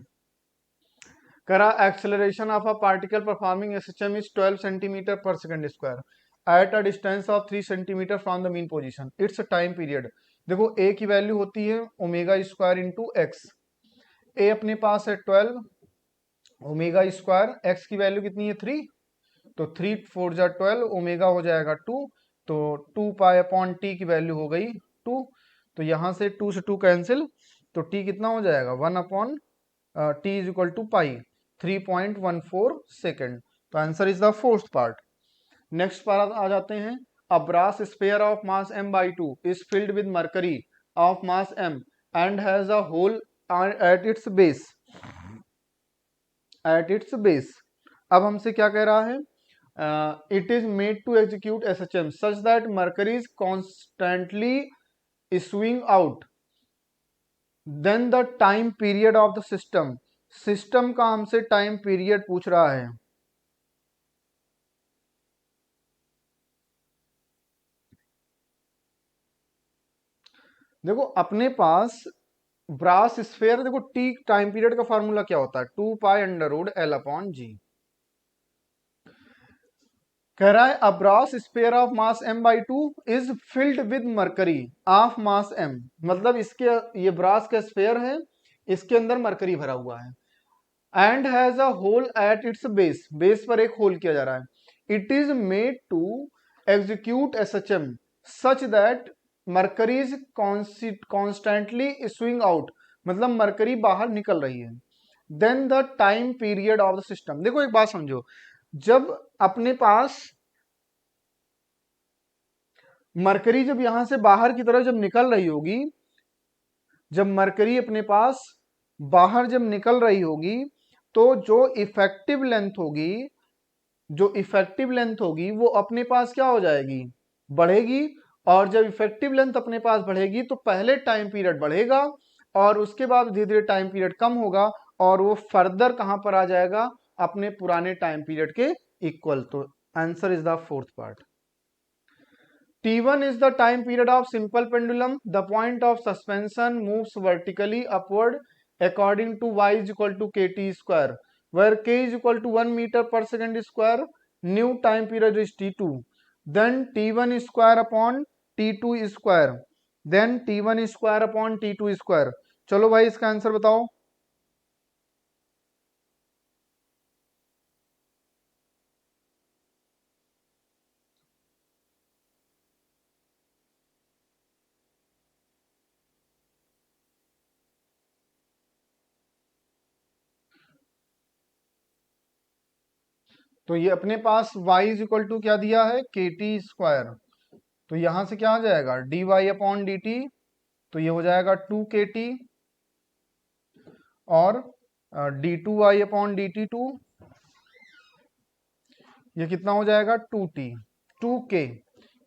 करा acceleration of a particle performing SHM is 12 centimetre per second square at a distance of 3 centimetre from the mean position, its time period. देखो ए की वैल्यू होती है omega square into X, A अपने पास है 12, ओमेगा स्क्वायर, एक्स की वैल्यू कितनी है 3, तो 3 4 जा 12, ओमेगा हो जाएगा 2, तो 2 पाई अपॉन टी की वैल्यू हो गई 2, तो यहां से 2 से 2 कैंसिल, तो टी कितना हो जाएगा 1 upon T is equal to pi 3.14 second. तो answer is the fourth part. Next part आ जाते हैं। A brass sphere of mass m/2 is filled with mercury of mass m and has a hole at its base, at its base. अब हमसे क्या कह रहा है, it is made to execute SHM such that mercury is constantly issuing out, then the time period of the system, system का हमसे टाइम पीरियड पूछ रहा है। देखो अपने पास ब्रास स्फीयर, देखो टी टाइम पीरियड का फॉर्मूला क्या होता है, 2 pi under root L upon G. कह रहा है a brass sphere of mass m/2 is filled with mercury of mass m, मतलब इसके, ये ब्रास का स्फीयर है, इसके अंदर मरकरी भरा हुआ है, and has a hole at its base, base पर एक होल किया जा रहा है। It is made to execute SHM such that mercury is constantly issuing out, मतलब मरकरी बाहर निकल रही है। Then the time period of the system, देखो एक बात समझो, जब अपने पास मरकरी जब यहां से बाहर की तरफ जब निकल रही होगी, जब मरकरी अपने पास बाहर जब निकल रही होगी, तो जो इफेक्टिव लेंथ होगी, जो इफेक्टिव लेंथ होगी वो अपने पास क्या हो जाएगी, बढ़ेगी, और जब इफेक्टिव लेंथ अपने पास बढ़ेगी तो पहले टाइम पीरियड बढ़ेगा और उसके बाद धीरे धीरे टाइम पीरियड कम होगा और वो फर्दर कहां पर आ जाएगा, अपने पुराने टाइम पीरियड के इक्वल। तो answer is the fourth part. T1 is the time period of simple pendulum. The point of suspension moves vertically upward according to y is equal to kt square, where k is equal to 1 meter per second square. New time period is T2. Then T1 square upon T2 square. Then T1 square upon T2 square. चलो भाई इसका आंसर बताओ। तो ये अपने पास y इज इक्वल टू क्या दिया है, के टी स्क्वायर। तो यहां से क्या आ जाएगा, D Y upon D T. तो ये हो जाएगा 2 kt और d2y अपॉन dt2 ये कितना हो जाएगा 2t 2k,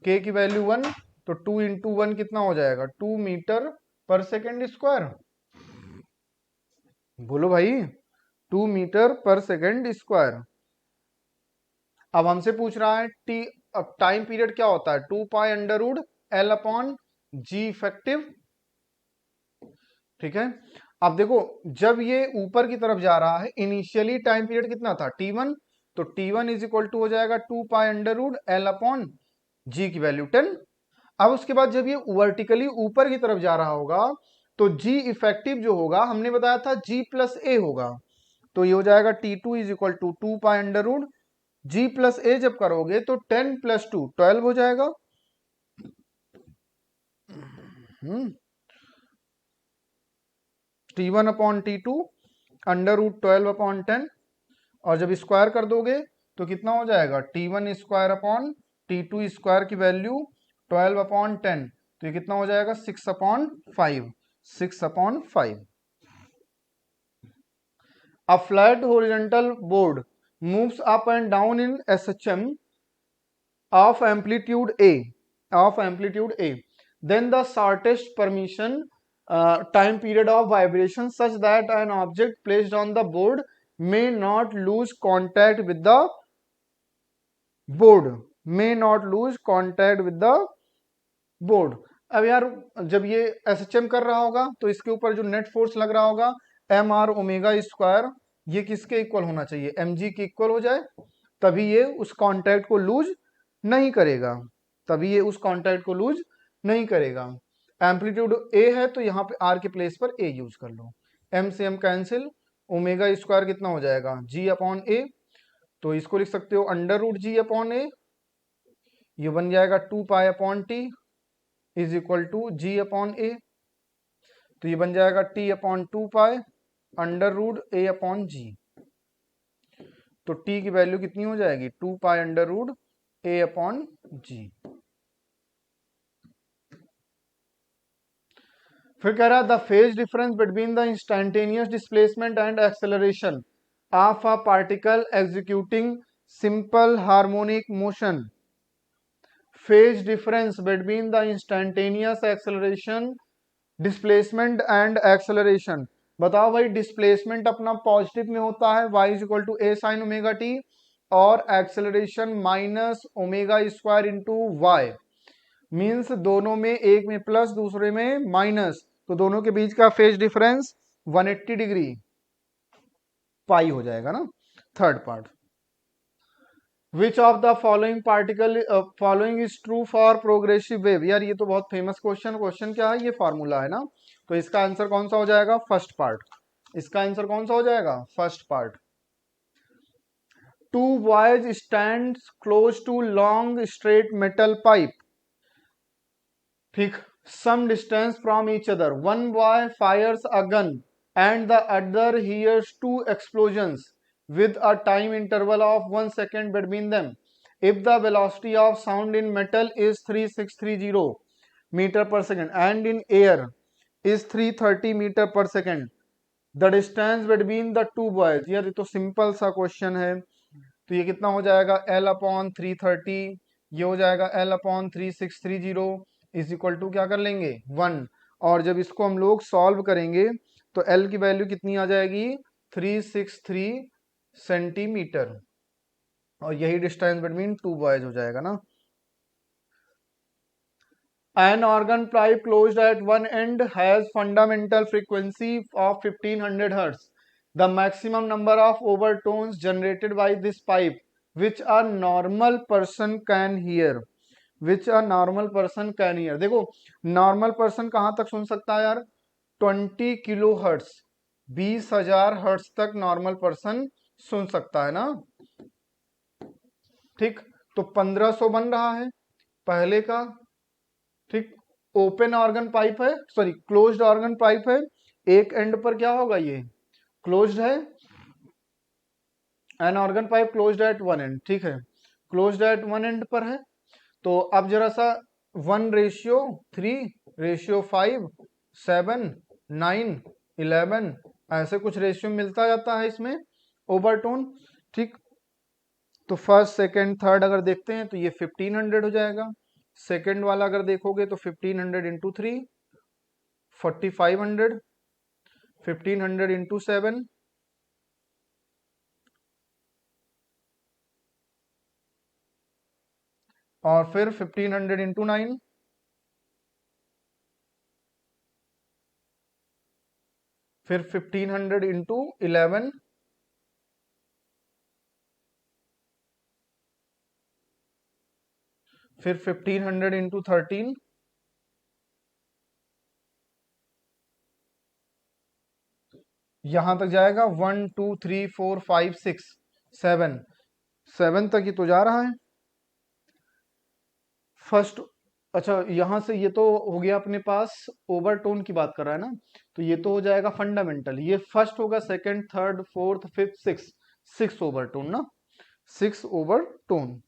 k की वैल्यू 1, तो 2 इंटू 1 कितना हो जाएगा 2 मीटर पर सेकेंड स्क्वायर। बोलो भाई 2 मीटर पर सेकेंड स्क्वायर। अब हमसे पूछ रहा है टी, अब टाइम पीरियड क्या होता है 2 pi under root L upon G effective. ठीक है, अब देखो जब ये ऊपर की तरफ जा रहा है इनिशियली टाइम पीरियड कितना था T1, तो T1 इज इक्वल टू हो जाएगा 2 pi under root L upon G की वैल्यू 10। अब उसके बाद जब ये वर्टिकली ऊपर की तरफ जा रहा होगा तो जी इफेक्टिव जो होगा हमने बताया था जी प्लस ए होगा। तो ये हो जाएगा T2 is equal to 2 pi under root G plus A जब करोगे तो 10 प्लस 2 12 हो जाएगा। T1 upon T2 under root 12 upon 10 और जब स्क्वायर कर दोगे तो कितना हो जाएगा T1 square upon T2 square की वैल्यू 12 अपॉन 10, तो ये कितना हो जाएगा 6 upon 5, 6 upon 5। A flat horizontal board moves up and down in SHM of amplitude A. Then the shortest permission time period of vibration such that an object placed on the board may not lose contact with the board. अब यार जब ये SHM कर रहा होगा तो इसके ऊपर जो नेट फोर्स लग रहा होगा mr ओमेगा स्क्वायर, ये किसके इक्वल होना चाहिए, mg के इक्वल हो जाए, तभी ये उस कांटेक्ट को लूज नहीं करेगा। एम्पलीट्यूड ए है तो यहाँ पे आर के प्लेस पर ए यूज कर लो, एम से एम कैंसिल, ओमेगा स्क्वायर कितना हो जाएगा जी अपॉन ए, तो इसको लिख सकते हो under root G upon A, ये बन जाएगा 2 pi upon T is equal to G upon A, तो ये बन जाएगा T upon 2 pi under root A upon G. तो टी की वैल्यू कितनी हो जाएगी 2 pi under root A upon G. फिर कह रहा है the phase difference between the instantaneous displacement and acceleration of a particle executing simple harmonic motion. Phase difference between the instantaneous acceleration displacement and acceleration. बताओ भाई डिस्प्लेसमेंट अपना पॉजिटिव में होता है y is equal to A sine omega T और acceleration minus omega square into Y, means दोनों में एक में प्लस दूसरे में माइनस, तो दोनों के बीच का फेज डिफरेंस 180 डिग्री पाई हो जाएगा ना। Third part, which of the following is true for progressive wave. यार ये तो बहुत फेमस क्वेश्चन क्या है, ये फॉर्मूला है ना, तो इसका आंसर कौन सा हो जाएगा फर्स्ट पार्ट। इसका आंसर कौन सा हो जाएगा first part. Two boys stand close to long straight metal pipe, ठीक, some distance from each other. One boy fires a gun and the other hears 2 explosions with a time interval of 1 second between them. If the velocity of sound in metal is 3630 meter per second and in air is 330 meter per second, the distance between the two boys। यार ये तो सिंपल सा क्वेश्चन है, तो ये कितना हो जाएगा L अपॉन 330 ये हो जाएगा L/3630 इज इक्वल टू क्या कर लेंगे 1। और जब इसको हम लोग सॉल्व करेंगे तो L की वैल्यू कितनी आ जाएगी 363 सेंटीमीटर, और यही डिस्टेंस बिटवीन टू बॉयज हो जाएगा ना। An organ pipe closed at one end has fundamental frequency of 1500 Hz. The maximum number of overtones generated by this pipe, which a normal person can hear. Which a normal person can hear. देखो नॉर्मल पर्सन कहां तक सुन सकता है यार 20 किलो हर्ट्स, 20,000 हर्ट्स तक नॉर्मल पर्सन सुन सकता है ना। ठीक, तो 1500 बन रहा है पहले का। ठीक, ओपन ऑर्गन पाइप है, सॉरी क्लोज्ड ऑर्गन पाइप है, एक एंड पर क्या होगा ये क्लोज्ड है, an organ pipe closed eight one and. ठीक है, क्लोज्ड एट वन एंड पर है। तो अब जरा सा 1:3:5 7 9 11 ऐसे कुछ रेशियो मिलता जाता है इसमें ओवरटोन। ठीक, तो फर्स्ट सेकंड थर्ड अगर देखते हैं तो ये 1500 हो जाएगा। सेकंड वाला अगर देखोगे तो 1500 इंटू 3 4500, 1500 इंटू 7 और फिर 1500 इंटू 9, फिर 1500 इंटू 11, फिर 1500 इंटू 13, यहां तक जाएगा 1 2 3 4 5 6 7 7 तक ही तो जा रहा है फर्स्ट। अच्छा, यहां से ये तो हो गया अपने पास ओवरटोन की बात कर रहा है ना, तो ये तो हो जाएगा फंडामेंटल। ये फर्स्ट होगा, second third fourth fifth six, six overtone ना, six overtone.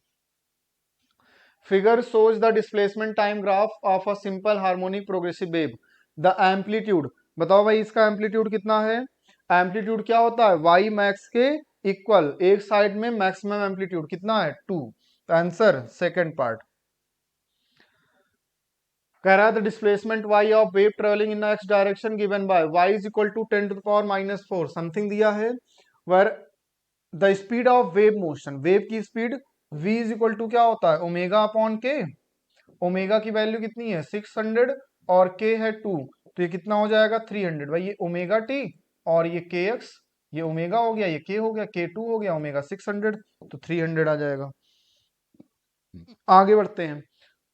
Figure shows the displacement time graph of a simple harmonic progressive wave. The amplitude, बताओ भाई इसका एम्पलीट्यूड कितना है। एम्पलीट्यूड क्या होता है y मैक्स के इक्वल, एक साइड में मैक्सिमम एम्पलीट्यूड कितना है 2। Answer second part. कह रहा है the displacement y of wave travelling in X direction given by y is equal to 10⁻⁻⁴ something दिया है, where the speed of wave motion, wave की speed v is equal to क्या होता है ओमेगा अपॉन के। ओमेगा की वैल्यू कितनी है 600 और k है 2, तो ये कितना हो जाएगा 300। भाई ये ओमेगा टी और ये के एक्स, ये ओमेगा हो गया, ये k हो गया, k2 हो गया, ओमेगा 600, तो 300 आ जाएगा। आगे बढ़ते हैं।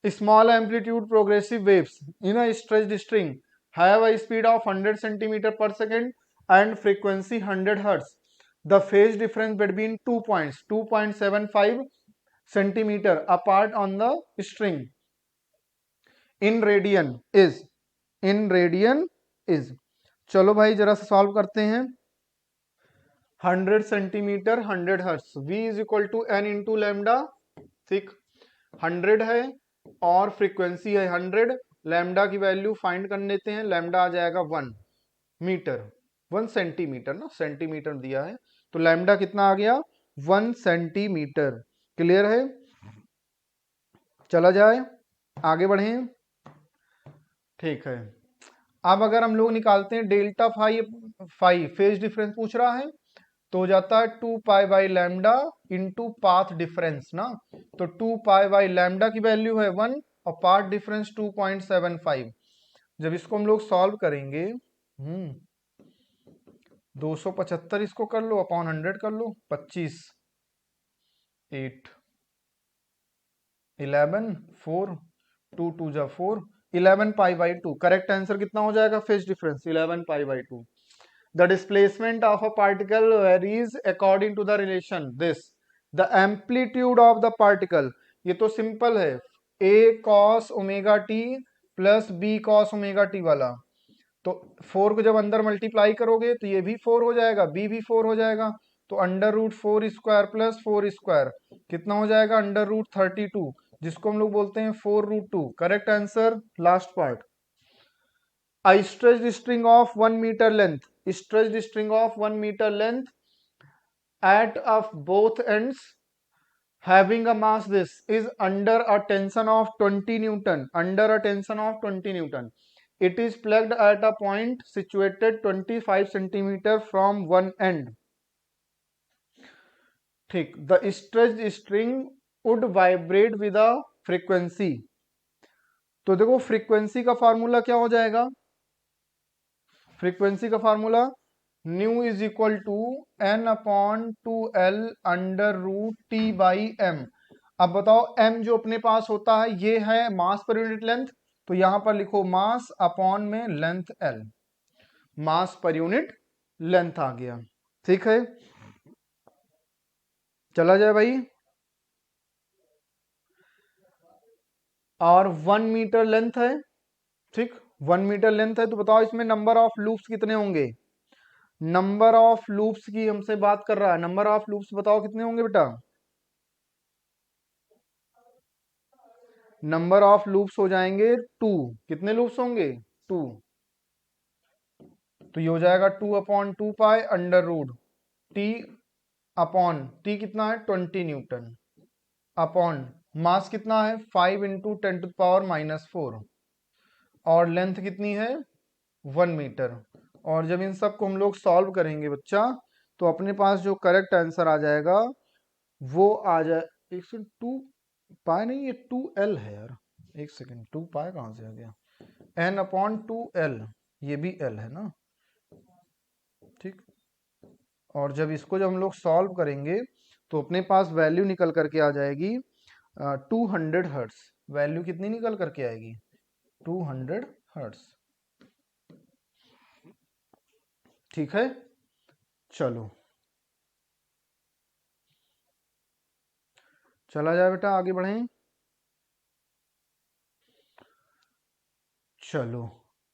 Small amplitude progressive waves in a stretched string have a speed of 100 centimetre per second and frequency 100 hertz. The phase difference between 2 points 2.75 centimetre apart on the string in radian is, in radian is. चलो भाई जरा सा सॉल्व करते हैं। 100 centimetre 100 hertz, v is equal to N into lambda. ठीक, 100 है और फ्रीक्वेंसी है 100, लैम्डा की वैल्यू फाइंड कर लेते हैं। लैम्डा आ जाएगा 1 मीटर, 1 सेंटीमीटर ना, सेंटीमीटर दिया है तो लैम्डा कितना आ गया 1 सेंटीमीटर। क्लियर है, चला जाए आगे बढ़े। ठीक है, अब अगर हम लोग निकालते हैं डेल्टा फाई फेज डिफरेंस पूछ रहा है, तो हो जाता है 2 pi by lambda into path difference ना। तो 2 पाई बाई लैम्डा की वैल्यू है 1 और पाथ डिफरेंस 2.75। जब इसको हम लोग सॉल्व करेंगे 275 इसको कर लो अपॉन 100 कर लो, 25 8 11 4 2 2 जा 4 11 पाई बाई 2। करेक्ट आंसर कितना हो जाएगा phase difference 11 pi by 2। The displacement of a particle varies according to the relation this, the amplitude of the particle, ये तो सिंपल है a cos omega t plus b cos omega t वाला। तो 4 को जब अंदर मल्टीप्लाई करोगे तो ये भी 4 हो जाएगा, b भी 4 हो जाएगा, तो under root 4 square plus 4 square कितना हो जाएगा अंडर रूट 32, जिसको हम लोग बोलते हैं 4√2। Correct answer last part. A stretched string of 1 meter length, stretched string of 1 meter length at of both ends having a mass this is under a tension of 20 Newton, under a tension of 20 Newton. It is plugged at a point situated 25 centimeter from one end. ठीक, the stretched string would vibrate with a frequency. तो देखो फ्रीक्वेंसी का फार्मूला क्या हो जाएगा, फ्रीक्वेंसी का formula nu is equal to N upon two L under root T by M. अब बताओ m जो अपने पास होता है ये है मास पर यूनिट लेंथ, तो यहां पर लिखो मास अपॉन में लेंथ l, मास पर यूनिट लेंथ आ गया। ठीक है, चला जाए भाई। और 1 मीटर लेंथ है, ठीक 1 मीटर लेंथ है, तो बताओ इसमें नंबर ऑफ लूप्स कितने होंगे, नंबर ऑफ लूप्स की हमसे बात कर रहा है, नंबर ऑफ लूप्स बताओ कितने होंगे बेटा, नंबर ऑफ लूप्स हो जाएंगे 2। कितने लूप्स होंगे 2, तो ये हो जाएगा 2 upon 2 pi under root T upon T कितना है 20 न्यूटन अपॉन मास कितना है 5 इंटू 10⁻⁻⁴ और लेंथ कितनी है 1 मीटर। और जब इन सब को हम लोग सॉल्व करेंगे बच्चा, तो अपने पास जो करेक्ट आंसर आ जाएगा वो आ जाए, एक सेकंड 2 पाई नहीं, ये 2l है यार, एक सेकंड 2 पाई कहां से आ गया, n अपॉन 2l, ये भी l है ना, ठीक। और जब इसको जब हम लोग सॉल्व करेंगे तो अपने पास वैल्यू निकल करके आ जाएगी 200 हर्ट्स, वैल्यू कितनी निकल करके आएगी 200 हर्ट्स। ठीक है, चलो चला जाए बेटा, आगे बढ़ें। चलो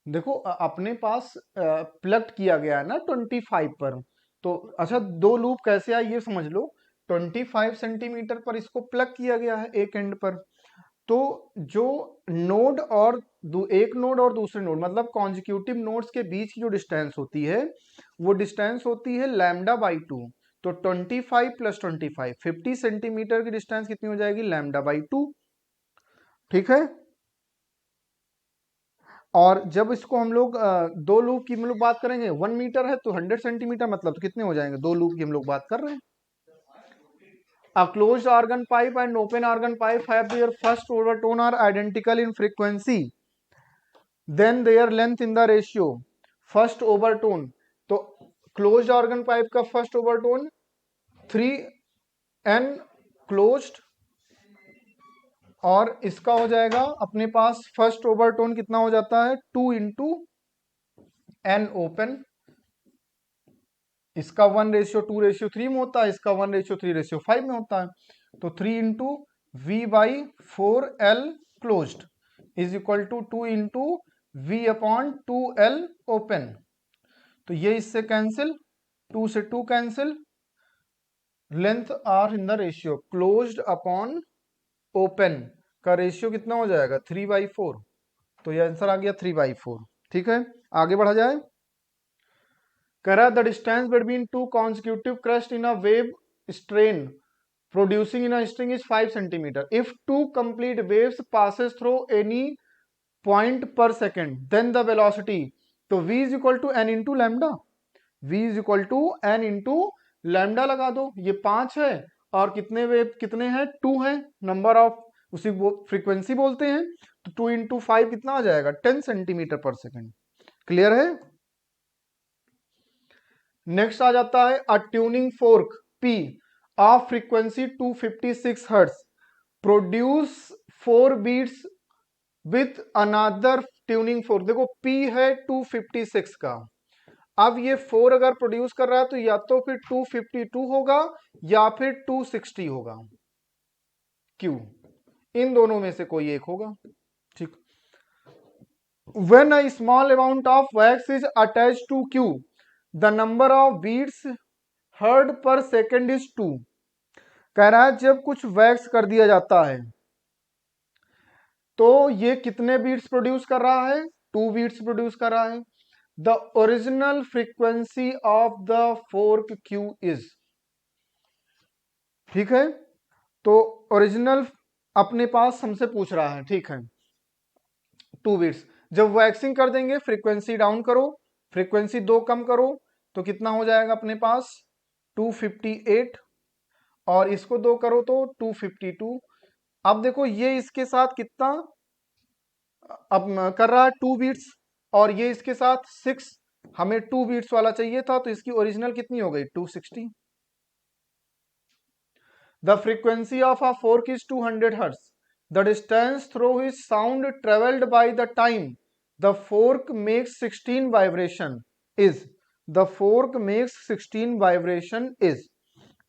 देखो अपने पास प्लग किया गया है ना 25 पर, तो अच्छा दो लूप कैसे आए ये समझ लो, 25 सेंटीमीटर पर इसको प्लग किया गया है एक एंड पर, तो जो नोड और एक नोड और दूसरे नोड मतलब कॉन्जिक्यूटिव नोड्स के बीच की जो डिस्टेंस होती है वो डिस्टेंस होती है लैम्डा बाई 2। तो 25 प्लस 25 50 सेंटीमीटर की डिस्टेंस कितनी हो जाएगी लैम्डा बाई 2। ठीक है, और जब इसको हम लोग दो लूप की हम लोग बात करेंगे 1 मीटर है तो 100 सेंटीमीटर मतलब तो कितने हो जाएंगे, दो लूप की हम लोग बात कर रहे हैं। A closed organ pipe and open organ pipe have their first overtone are identical in frequency, then their length in the ratio first overtone। तो closed organ pipe का first overtone 3n closed, और इसका हो जाएगा अपने पास फर्स्ट ओवरटोन कितना हो जाता है 2 इंटू एन ओपन, इसका 1:2:3 में होता है, इसका 1:3:5 में होता है, तो 3 into V by 4l closed is equal to 2 into V upon 2l open. तो ये इससे कैंसिल, 2 से 2 cancel, length are in the ratio closed upon open का रेशियो कितना हो जाएगा 3/4, तो ये आंसर आ गया 3/4। ठीक है, आगे बढ़ा जाए। करा the distance between two consecutive crust in a wave strain producing in a string is 5 centimeter. If two complete waves passes through any point per second, then the velocity, तो v is equal to n into lambda, v is equal to n into lambda लगा दो, ये 5 है और कितने वेव कितने हैं 2 है, नंबर ऑफ उसी फ्रीक्वेंसी बोलते हैं, तो 2 इंटू 5 कितना आ जाएगा 10 सेंटीमीटर पर सेकेंड। क्लियर है। नेक्स्ट आ जाता है a tuning fork P of frequency 256 hertz produce 4 beats with another tuning fork। देखो P है 256 का, अब ये 4 अगर प्रोड्यूस कर रहा है तो या तो फिर 252 होगा या फिर 260 होगा, Q इन दोनों में से कोई एक होगा। ठीक, when a small amount of wax is attached to Q the number of beats heard per second is 2। कह रहा है जब कुछ वैक्स कर दिया जाता है तो ये कितने बीट्स प्रोड्यूस कर रहा है 2 बीट्स प्रोड्यूस कर रहा है। The original frequency of the fork Q is, ठीक है, तो ओरिजिनल अपने पास हमसे पूछ रहा है, ठीक है, 2 बीट्स। जब वैक्सिंग कर देंगे फ्रीक्वेंसी डाउन करो, फ्रीक्वेंसी 2 कम करो, तो कितना हो जाएगा अपने पास 258, और इसको 2 करो तो 252। अब देखो ये इसके साथ कितना अब कर रहा है 2 बीट्स, और ये इसके साथ 6, हमें 2 बीट्स वाला चाहिए था, तो इसकी ओरिजिनल कितनी हो गई 260। The frequency of a fork is 200 hertz. The distance through his sound travelled by the time the fork makes 16 vibration is. The fork makes 16 vibration is.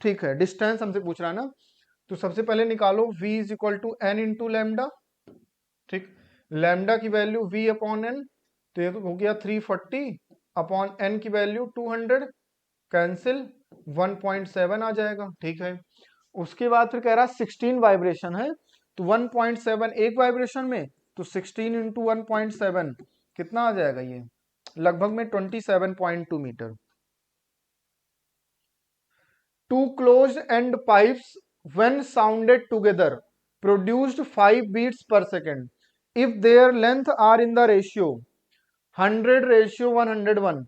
ठीक है, डिस्टेंस हमसे पूछ रहा है ना, तो सबसे पहले निकालो v is equal to N into lambda. ठीक, लैम्डा की वैल्यू v अपॉन एन, तो ये तो हो गया 340 अपॉन एन की वैल्यू 200, कैंसिल 1.7 आ जाएगा। ठीक है, उसके बाद फिर कह रहा 16 वाइब्रेशन है, तो 1.7 एक वाइब्रेशन में, तो 16 इंटू 1.7 कितना आ जाएगा, ये लगभग में 27.2 metre. Two closed end pipes when sounded together produced 5 beats per second if their length are in the ratio 100:101,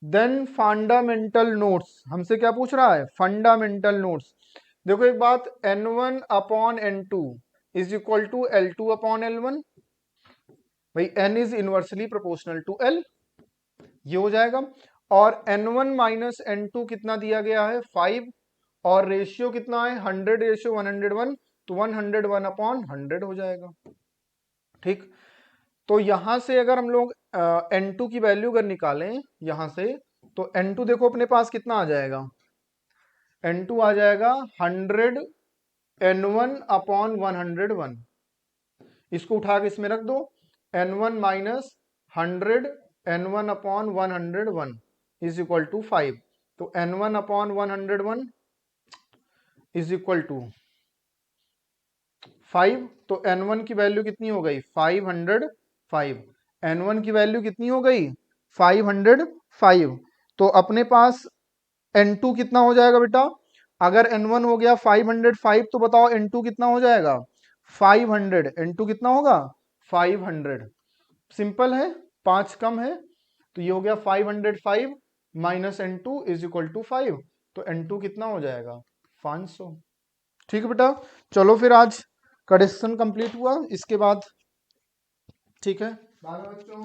then fundamental notes। हमसे क्या पूछ रहा है, फंडामेंटल नोट्स। देखो एक बात, n1 अपॉन n2 is equal to l2 upon l1, भाई n is inversely proportional to l, ये हो जाएगा। और n1 माइनस n2 कितना दिया गया है 5, और रेशियो कितना है 100:101, तो 101 अपॉन 100 हो जाएगा। ठीक, तो यहां से अगर हम लोग n2 की वैल्यू अगर निकालें यहां से, तो n2 देखो अपने पास कितना आ जाएगा, n2 आ जाएगा 100 n1 अपॉन 101। इसको उठा के इसमें रख दो, n1 minus 100 n1 upon 101 is equal to 5, तो n1 upon 101 is equal to 5, तो n1 की वैल्यू कितनी हो गई 505, n1 की वैल्यू कितनी हो गई 505। तो अपने पास n2 कितना हो जाएगा बेटा, अगर n1 हो गया 505, तो बताओ n2 कितना हो जाएगा 500, n2 कितना होगा 500। सिंपल है, 5 कम है, तो ये हो गया 505 minus n2 is equal to 5, तो n2 कितना हो जाएगा 500। ठीक है बेटा, चलो फिर आज का डिस्कशन कंप्लीट हुआ, इसके बाद ठीक है, बाय बच्चों।